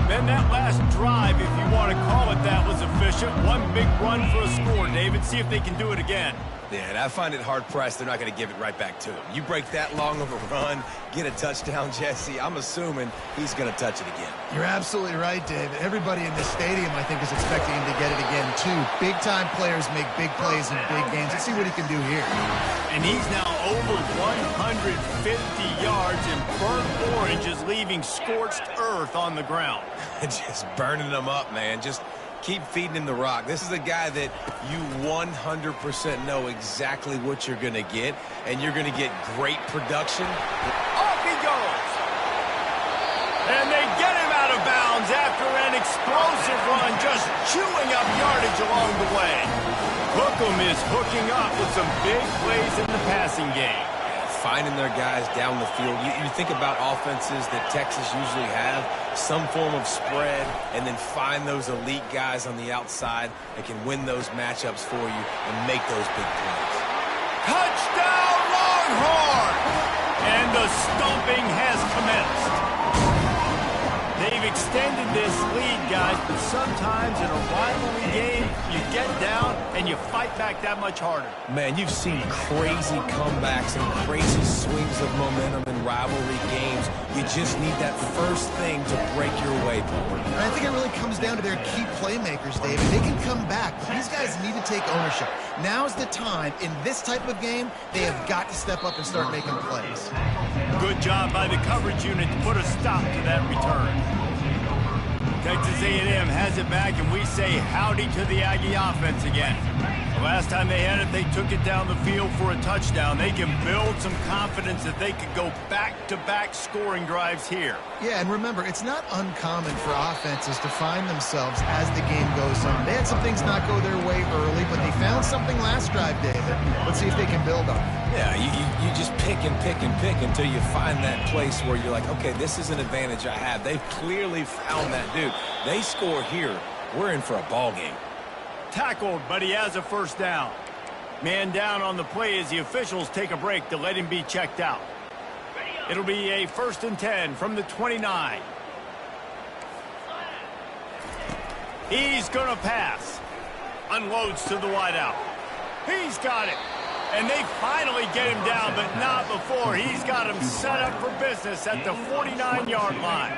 Then that last drive, if you want to call it that, was efficient. One big run for a score, David. See if they can do it again. Yeah, and I find it hard-pressed they're not going to give it right back to him. You break that long of a run, get a touchdown, Jesse, I'm assuming he's going to touch it again. You're absolutely right, David. Everybody in this stadium, I think, is expecting him to get it again, too. Big-time players make big plays in big games. Let's see what he can do here. And he's now over 150 yards, and burnt orange is leaving scorched earth on the ground. Just burning them up, man. Just keep feeding him the rock. This is a guy that you 100% know exactly what you're going to get, and you're going to get great production. Off he goes! And they get him out of bounds after an explosive run, just chewing up yardage along the way. Hookem is hooking up with some big plays in the passing game. Finding their guys down the field. You think about offenses that Texas usually have, some form of spread, and then find those elite guys on the outside that can win those matchups for you and make those big plays. Touchdown, Longhorn! And the stomping has commenced. They've extended this lead, guys, but sometimes in a rivalry game, you get down and you fight back that much harder. Man, you've seen crazy comebacks and crazy swings of momentum in rivalry games. You just need that first thing to break your way, Paul. And I think it really comes down to their key playmakers, David. They can come back, but these guys need to take ownership. Now's the time. In this type of game, they have got to step up and start making plays. Good job by the coverage unit to put a stop to that return. Texas A&M has it back, and we say howdy to the Aggie offense again. The last time they had it, they took it down the field for a touchdown. They can build some confidence that they could go back-to-back scoring drives here. Yeah, and remember, it's not uncommon for offenses to find themselves as the game goes on. They had some things not go their way early, but they found something last drive, David. Let's see if they can build on it. Yeah, you just pick and pick and pick until you find that place where you're like, okay, this is an advantage I have. They've clearly found that dude. They score here, we're in for a ball game. Tackled, but he has a first down. Man down on the play as the officials take a break to let him be checked out. It'll be a 1st and 10 from the 29. He's going to pass. Unloads to the wideout. He's got it. And they finally get him down, but not before. He's got him set up for business at the 49-yard line.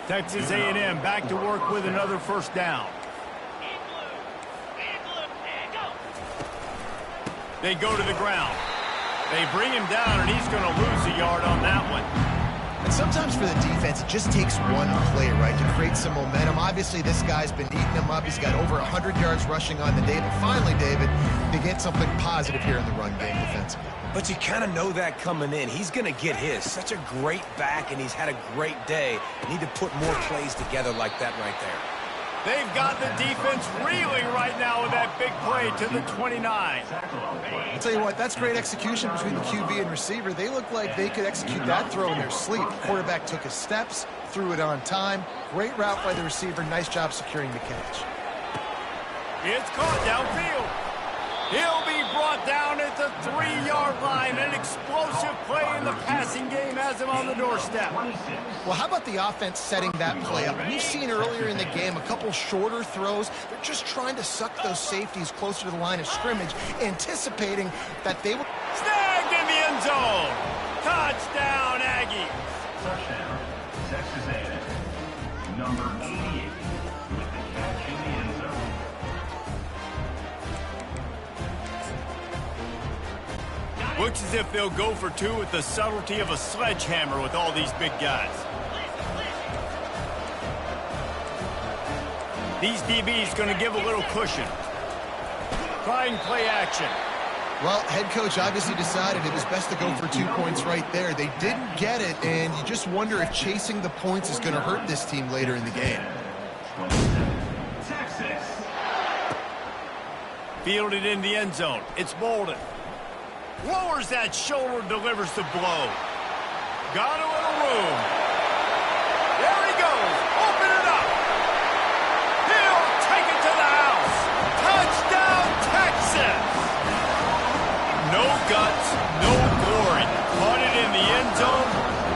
Texas A&M back to work with another first down. They go to the ground. They bring him down, and he's going to lose a yard on that one. And sometimes for the defense, it just takes one play, right, to create some momentum. Obviously, this guy's been eating them up. He's got over 100 yards rushing on the day. But finally, David, they get something positive here in the run game defensively. But you kind of know that coming in. He's going to get his. Such a great back, and he's had a great day. Need to put more plays together like that right there. They've got the defense reeling right now with that big play to the 29. I'll tell you what, that's great execution between the QB and receiver. They look like they could execute that throw in their sleep. The quarterback took his steps, threw it on time. Great route by the receiver. Nice job securing the catch. It's caught downfield. He'll be brought down at the 3-yard line. An explosive play in the passing game has him on the doorstep. Well, how about the offense setting that play up? We've seen earlier in the game a couple shorter throws. They're just trying to suck those safeties closer to the line of scrimmage, anticipating that they would... Snagged in the end zone. Touchdown, Aggie. Touchdown, Texas A&M. Number 88 with the catch in the end zone. Looks as if they'll go for two with the subtlety of a sledgehammer with all these big guys. These DBs going to give a little cushion. Trying play action. Well, head coach obviously decided it was best to go for 2 points right there. They didn't get it, and you just wonder if chasing the points is going to hurt this team later in the game. Texas. Fielded in the end zone. It's Bolden. Lowers that shoulder, delivers the blow. Got a little room. There he goes. Open it up. He'll take it to the house. Touchdown, Texas. No guts, no glory. Caught it in the end zone.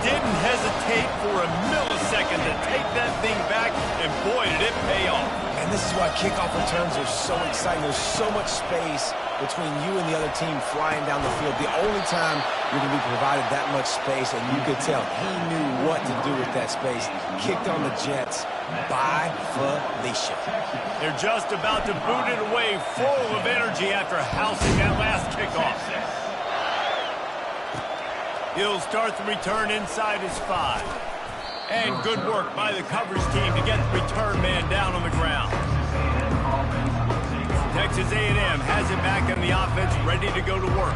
Didn't hesitate for a millisecond to take that thing back, and boy, did it pay off. And this is why kickoff returns are so exciting. There's so much space between you and the other team flying down the field. The only time you're going to be provided that much space, and you could tell he knew what to do with that space. Kicked on the Jets by Felicia. They're just about to boot it away, full of energy after housing that last kickoff. He'll start the return inside his 5. And good work by the coverage team to get the return man down on the ground. Texas A&M has it back in the offense, ready to go to work.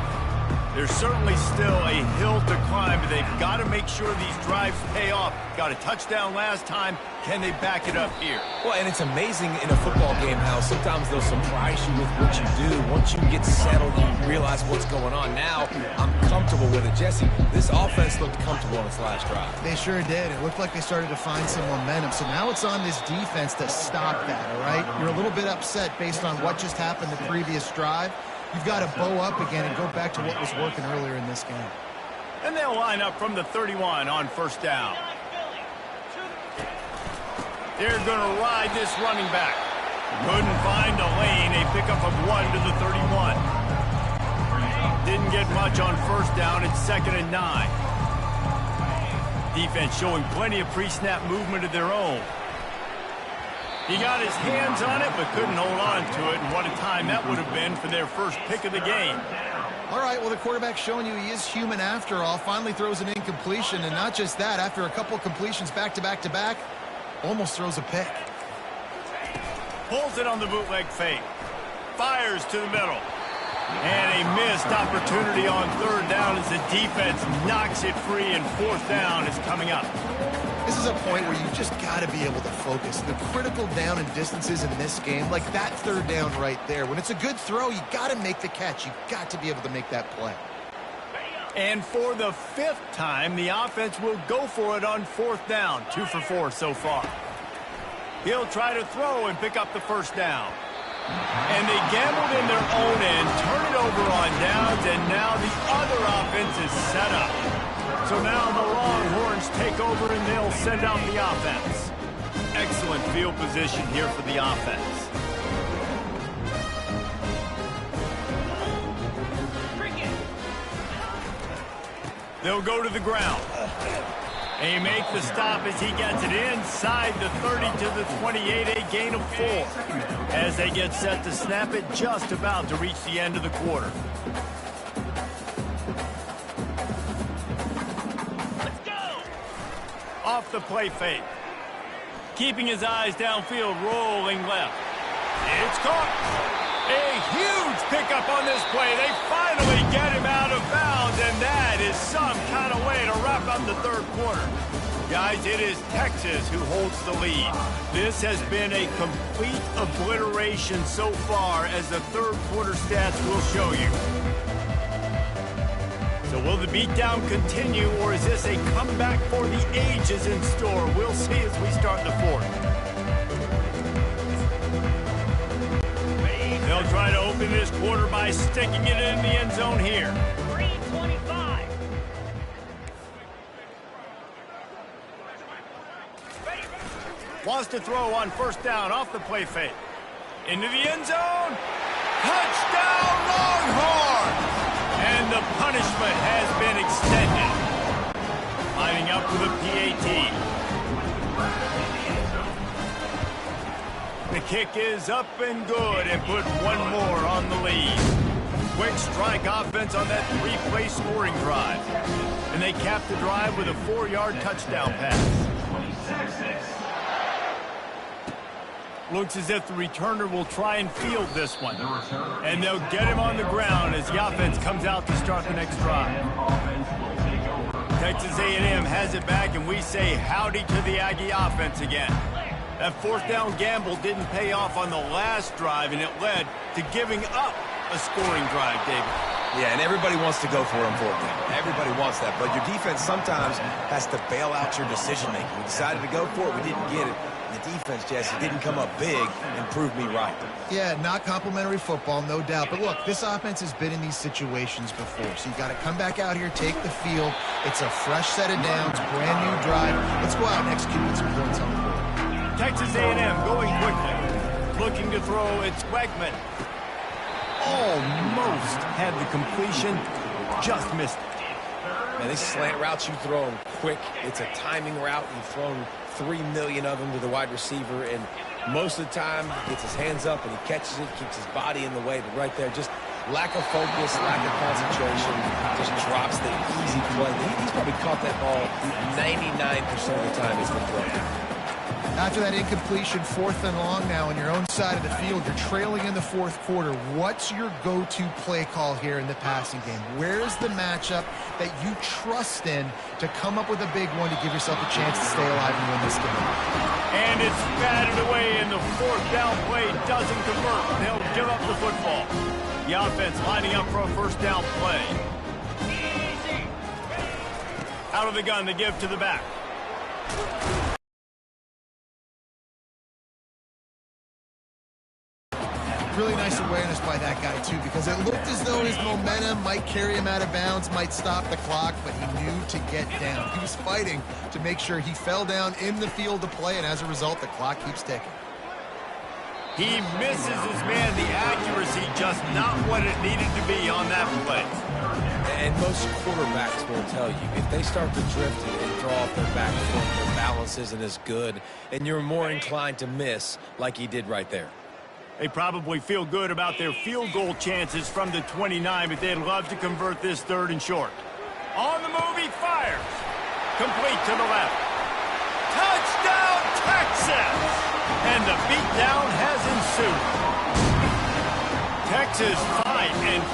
There's certainly still a hill to climb, but they've got to make sure these drives pay off. Got a touchdown last time. Can they back it up here? Well, and it's amazing in a football game how sometimes they'll surprise you with what you do. Once you get settled, you realize what's going on. Now, I'm comfortable with it. Jesse, this offense looked comfortable on its last drive. They sure did. It looked like they started to find some momentum. So now it's on this defense to stop that, all right? You're a little bit upset based on what just happened the previous drive. You've got to bow up again and go back to what was working earlier in this game. And they'll line up from the 31 on first down. They're going to ride this running back. Couldn't find a lane. A pickup of 1 to the 31. Didn't get much on first down. It's 2nd and 9. Defense showing plenty of pre-snap movement of their own. He got his hands on it, but couldn't hold on to it. And what a time that would have been for their first pick of the game. All right, well, the quarterback's showing you he is human after all. Finally throws an incompletion, and not just that. After a couple completions back-to-back-to-back, almost throws a pick. Pulls it on the bootleg fake. Fires to the middle. And a missed opportunity on third down as the defense knocks it free, and fourth down is coming up. This is a point where you just got to be able to focus. The critical down and distances in this game, like that third down right there. When it's a good throw, you got to make the catch. You got to be able to make that play. And for the 5th time, the offense will go for it on fourth down. 2 for 4 so far. He'll try to throw and pick up the first down. And they gambled in their own end, turn it over on downs, and now the other offense is set up. So now the Longhorns take over and they'll send out the offense. Excellent field position here for the offense. They'll go to the ground. And he makes the stop as he gets it inside the 30 to the 28, a gain of 4. As they get set to snap it, just about to reach the end of the quarter. Off the play fake. Keeping his eyes downfield, rolling left. It's caught. A huge pickup on this play. They finally get him out of bounds, and that is some kind of way to wrap up the third quarter. Guys, it is Texas who holds the lead. This has been a complete obliteration so far, as the third quarter stats will show you. So will the beatdown continue, or is this a comeback for the ages in store? We'll see as we start the fourth. They'll try to open this quarter by sticking it in the end zone here. 3:25. Wants to throw on first down off the play fake. Into the end zone. Touchdown, Longhorn! And the punishment has been extended. Lining up with a PAT. The kick is up and good, and put one more on the lead. Quick strike offense on that three-play scoring drive. And they cap the drive with a 4-yard touchdown pass. Looks as if the returner will try and field this one. And they'll get him on the ground as the offense comes out to start the next drive. Texas A&M has it back, and we say howdy to the Aggie offense again. That fourth down gamble didn't pay off on the last drive, and it led to giving up a scoring drive, David. Yeah, and everybody wants to go for it on fourth down. Everybody wants that, but your defense sometimes has to bail out your decision-making. We decided to go for it. We didn't get it. The defense, Jesse, didn't come up big and prove me right. Yeah, not complimentary football, no doubt. But look, this offense has been in these situations before. So you got to come back out here, take the field. It's a fresh set of downs, brand new drive. Let's go out and execute with some points on the board. Texas A&M going quickly. Looking to throw, it's Wegman. Almost had the completion, just missed it. Man, these slant routes you throw them quick. It's a timing route. You've thrown 3 million of them to the wide receiver, and most of the time he gets his hands up and he catches it, keeps his body in the way. But right there, just lack of focus, lack of concentration, just drops the easy play. He's probably caught that ball 99% of the time it's been thrown. After that incompletion, 4th and long now on your own side of the field, you're trailing in the fourth quarter. What's your go-to play call here in the passing game? Where's the matchup that you trust in to come up with a big one to give yourself a chance to stay alive and win this game? And it's batted away, and the fourth down play doesn't convert. They'll give up the football. The offense lining up for a first down play. Out of the gun, they give to the back. Really nice awareness by that guy, too, because it looked as though his momentum might carry him out of bounds, might stop the clock, but he knew to get down. He was fighting to make sure he fell down in the field to play, and as a result, the clock keeps ticking. He misses his man. The accuracy just not what it needed to be on that play. And most quarterbacks will tell you, if they start to drift and throw off their back foot, their balance isn't as good, and you're more inclined to miss like he did right there. They probably feel good about their field goal chances from the 29, but they'd love to convert this 3rd and short. On the move, he fires. Complete to the left. Touchdown, Texas! And the beatdown has ensued. Texas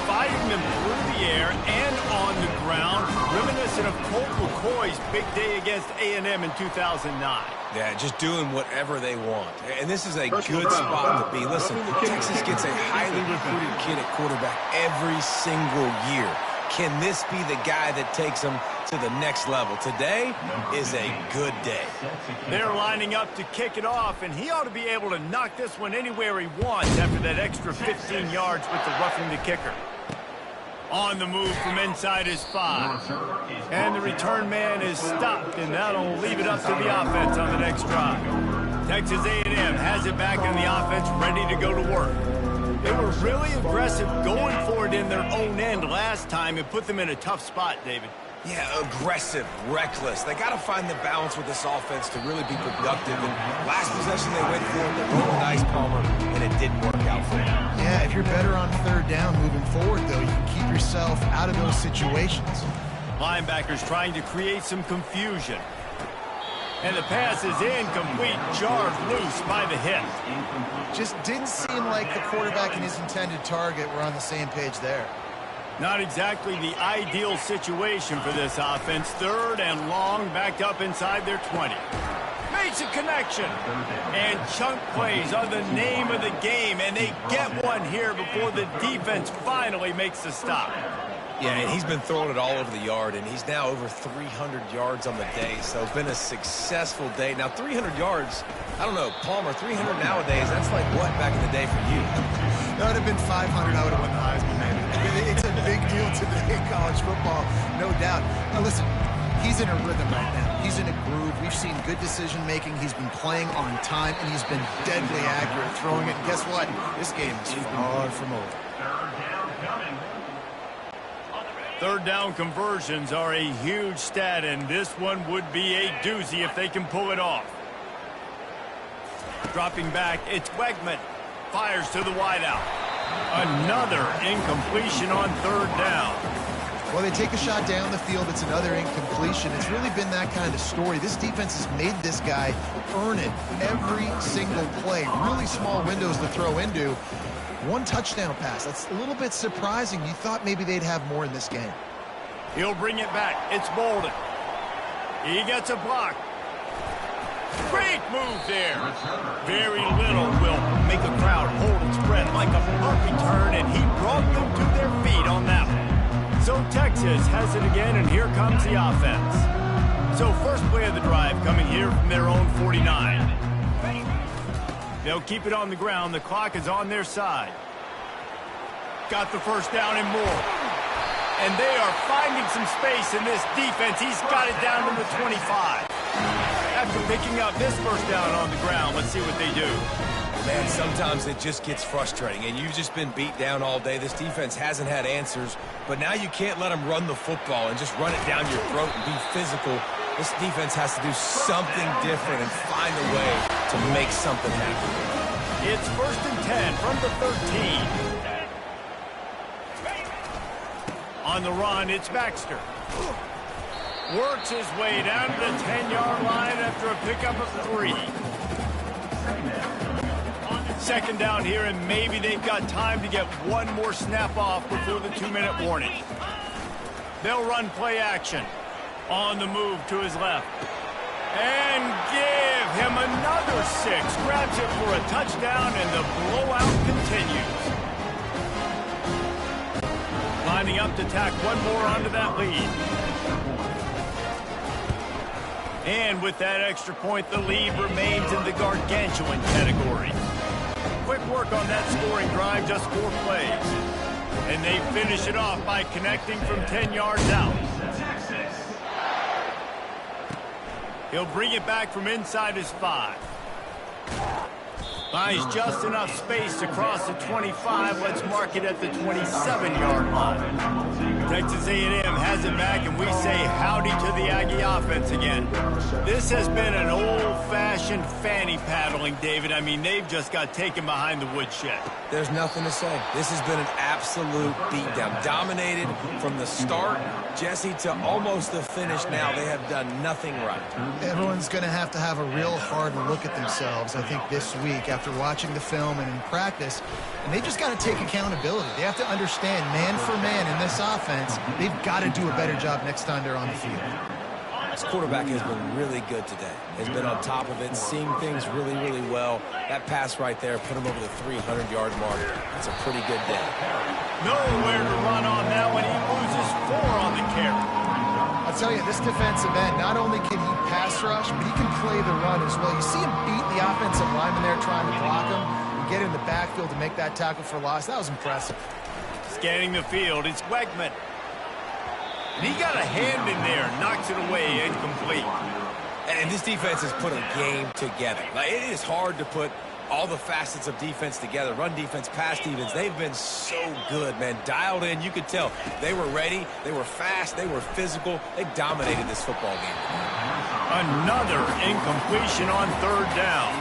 fighting them through the air and on the ground, reminiscent of Colt McCoy's big day against A&M in 2009. Yeah, just doing whatever they want. And this is a good spot to be. Listen, Texas gets a highly recruited kid at quarterback every single year. Can this be the guy that takes them to the next level? Today is a good day. They're lining up to kick it off, and he ought to be able to knock this one anywhere he wants after that extra 15 yards with the roughing the kicker. On the move from inside his 5. And the return man is stopped, and that'll leave it up to the offense on the next drive. Texas A&M has it back on the offense, ready to go to work. They were really aggressive going for it in their own end last time and put them in a tough spot, David. Yeah, aggressive, reckless. They got to find the balance with this offense to really be productive. And last possession they went for it, they rolled the dice, Palmer, and it didn't work out for them. Yeah, if you're better on 3rd down moving forward, though, you can keep yourself out of those situations. Linebackers trying to create some confusion. And the pass is incomplete, jarred loose by the hit. Just didn't seem like the quarterback and his intended target were on the same page there. Not exactly the ideal situation for this offense. 3rd and long, backed up inside their 20. Makes a connection. And chunk plays are the name of the game, and they get one here before the defense finally makes the stop. Yeah, and he's been throwing it all over the yard, and he's now over 300 yards on the day, so it's been a successful day. Now, 300 yards, I don't know, Palmer, 300 nowadays, that's like what back in the day for you? That would have been 500, I would have won the Heisman, man. It's a big deal today in college football, no doubt. Now, listen, he's in a rhythm right now. He's in a groove. We've seen good decision-making. He's been playing on time, and he's been deadly accurate throwing it. And guess what? This game is far from over. 3rd down conversions are a huge stat, and this one would be a doozy if they can pull it off. Dropping back, it's Wegman. Fires to the wideout. Another incompletion on 3rd down. Well, they take a shot down the field. It's another incompletion. It's really been that kind of story. This defense has made this guy earn it every single play. Really small windows to throw into. 1 touchdown pass. That's a little bit surprising. You thought maybe they'd have more in this game. He'll bring it back. It's Bolden. He gets a block. Great move there. Very little will make a crowd hold its breath like a punt return, and he brought them to their feet on that one. So Texas has it again, and here comes the offense. So first play of the drive coming here from their own 49. They'll keep it on the ground. The clock is on their side. Got the first down and more. And they are finding some space in this defense. He's got it down to the 25. After picking up this first down on the ground, let's see what they do. Man, sometimes it just gets frustrating, and you've just been beat down all day. This defense hasn't had answers, but now you can't let them run the football and just run it down your throat and be physical. This defense has to do something different and find a way to make something happen. It's 1st and 10 from the 13. On the run, it's Baxter. Works his way down to the 10-yard line after a pickup of 3. 2nd down here, and maybe they've got time to get one more snap off before the 2-minute warning. They'll run play action. On the move to his left. And give him another 6. Grabs it for a touchdown, and the blowout continues. Lining up to tack one more onto that lead. And with that extra point, the lead remains in the gargantuan category. Quick work on that scoring drive, just 4 plays. And they finish it off by connecting from 10 yards out. He'll bring it back from inside his 5. Buys just enough space to cross the 25. Let's mark it at the 27-yard line. Texas A&M has it back, and we say howdy to the Aggie offense again. This has been an old-fashioned fanny paddling, David. I mean, they've just got taken behind the woodshed. There's nothing to say. This has been an absolute beatdown. Dominated from the start, Jesse, to almost the finish now. They have done nothing right. Everyone's going to have a real hard look at themselves, I think, this week after watching the film and in practice. And they just got to take accountability. They have to understand, man for man in this offense, they've got to do a better job next time they're on the field. This quarterback has been really good today. Has been on top of it, seeing things really, really well. That pass right there put him over the 300-yard mark. That's a pretty good day. Nowhere to run on now, and he loses 4 on the carry. I'll tell you, this defensive end, not only can he pass rush, but he can play the run as well. You see him beat the offensive lineman there trying to block him and get in the backfield to make that tackle for loss. That was impressive. Scanning the field, it's Wegman. And he got a hand in there, knocks it away, incomplete. And this defense has put a game together. Like, it is hard to put all the facets of defense together. Run defense, pass defense. They've been so good, man. Dialed in. You could tell they were ready. They were fast. They were physical. They dominated this football game. Another incompletion on 3rd down.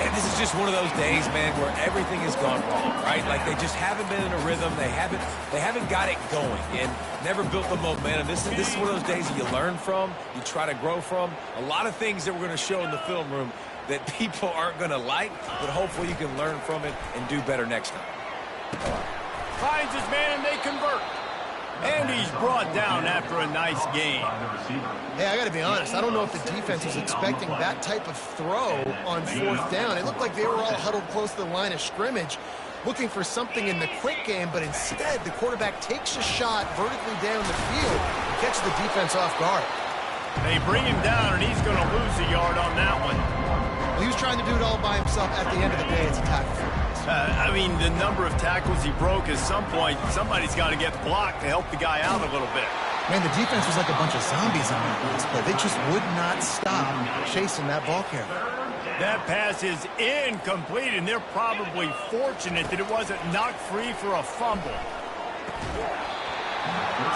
And this is just one of those days, man, where everything has gone wrong, right? Like they just haven't been in a rhythm. They haven't got it going and never built the momentum. This is one of those days that you learn from, you try to grow from. A lot of things that we're going to show in the film room that people aren't going to like, but hopefully you can learn from it and do better next time. Finds his man, and they convert. And he's brought down after a nice game. Hey, I got to be honest. I don't know if the defense was expecting that type of throw on fourth down. It looked like they were all huddled close to the line of scrimmage, looking for something in the quick game, but instead the quarterback takes a shot vertically down the field and catches the defense off guard. They bring him down, and he's going to lose a yard on that one. Well, he was trying to do it all by himself. At the end of the day, it's a tackle for him. I mean, the number of tackles he broke, at some point, somebody's got to get blocked to help the guy out a little bit. Man, the defense was like a bunch of zombies on that last play. They just would not stop chasing that ball carrier. That pass is incomplete, and they're probably fortunate that it wasn't knocked free for a fumble.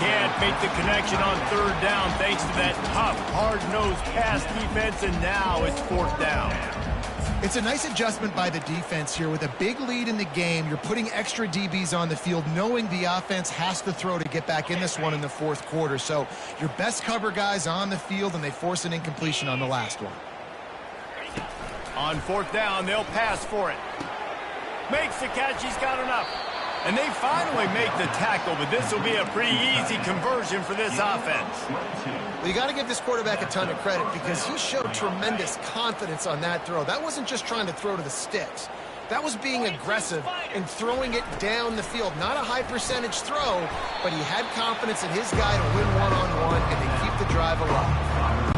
Can't make the connection on third down thanks to that tough, hard-nosed pass defense, and now it's fourth down. It's a nice adjustment by the defense here. With a big lead in the game, you're putting extra DBs on the field, knowing the offense has to throw to get back in this one in the fourth quarter. So your best cover guys on the field, and they force an incompletion on the last one. On fourth down, they'll pass for it. Makes the catch, he's got enough. And they finally make the tackle, but this will be a pretty easy conversion for this offense. Well, you got to give this quarterback a ton of credit because he showed tremendous confidence on that throw. That wasn't just trying to throw to the sticks. That was being aggressive and throwing it down the field. Not a high percentage throw, but he had confidence in his guy to win one-on-one and to keep the drive alive.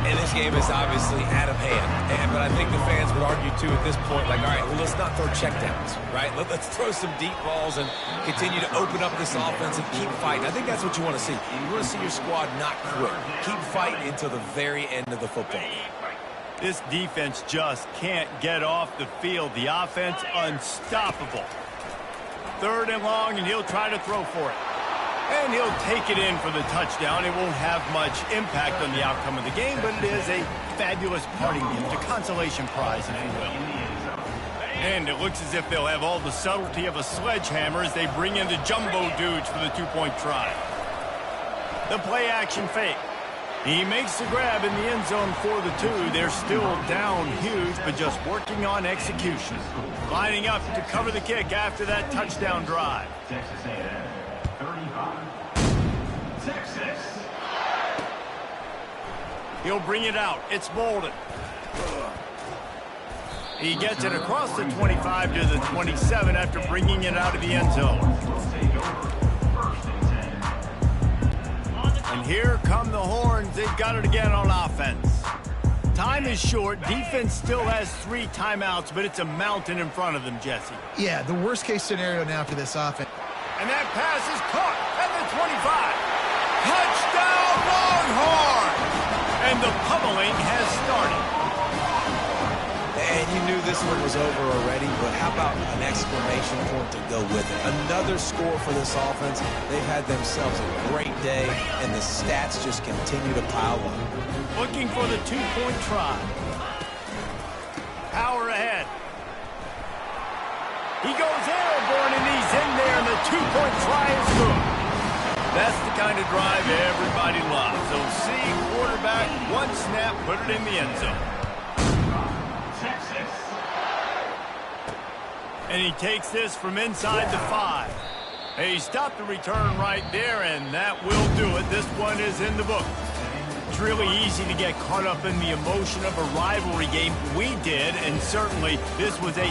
And this game is obviously out of hand. But I think the fans would argue, too, at this point, like, all right, well, let's not throw checkdowns, right? Let's throw some deep balls and continue to open up this offense and keep fighting. I think that's what you want to see. You want to see your squad not quit. Keep fighting until the very end of the football game. This defense just can't get off the field. The offense unstoppable. Third and long, and he'll try to throw for it. And he'll take it in for the touchdown. It won't have much impact on the outcome of the game, but it is a fabulous parting gift, a consolation prize, if you will. And it looks as if they'll have all the subtlety of a sledgehammer as they bring in the jumbo dudes for the two-point try. The play-action fake. He makes the grab in the end zone for the two. They're still down huge, but just working on execution. Lining up to cover the kick after that touchdown drive. Texas A&M, 35. Texas. He'll bring it out. It's Bolden. He gets it across the 25 to the 27 after bringing it out of the end zone. And here come the horns. They've got it again on offense. Time is short. Defense still has 3 timeouts, but it's a mountain in front of them, Jesse. Yeah, the worst-case scenario now for this offense. And that pass is caught at the 25. Touchdown, Longhorns! And the pummeling has started. And you knew this one was over already, but how about an exclamation point to go with it? Another score for this offense. They've had themselves a great day, and the stats just continue to pile up. Looking for the two-point try. Power ahead. He goes airborne, and he's in there, and the two-point try is good. That's the kind of drive everybody loves. So see, quarterback, one snap, put it in the end zone. Texas. And he takes this from inside the 5. He stopped the return right there, and that will do it. This one is in the book. It's really easy to get caught up in the emotion of a rivalry game. We did, and certainly this was a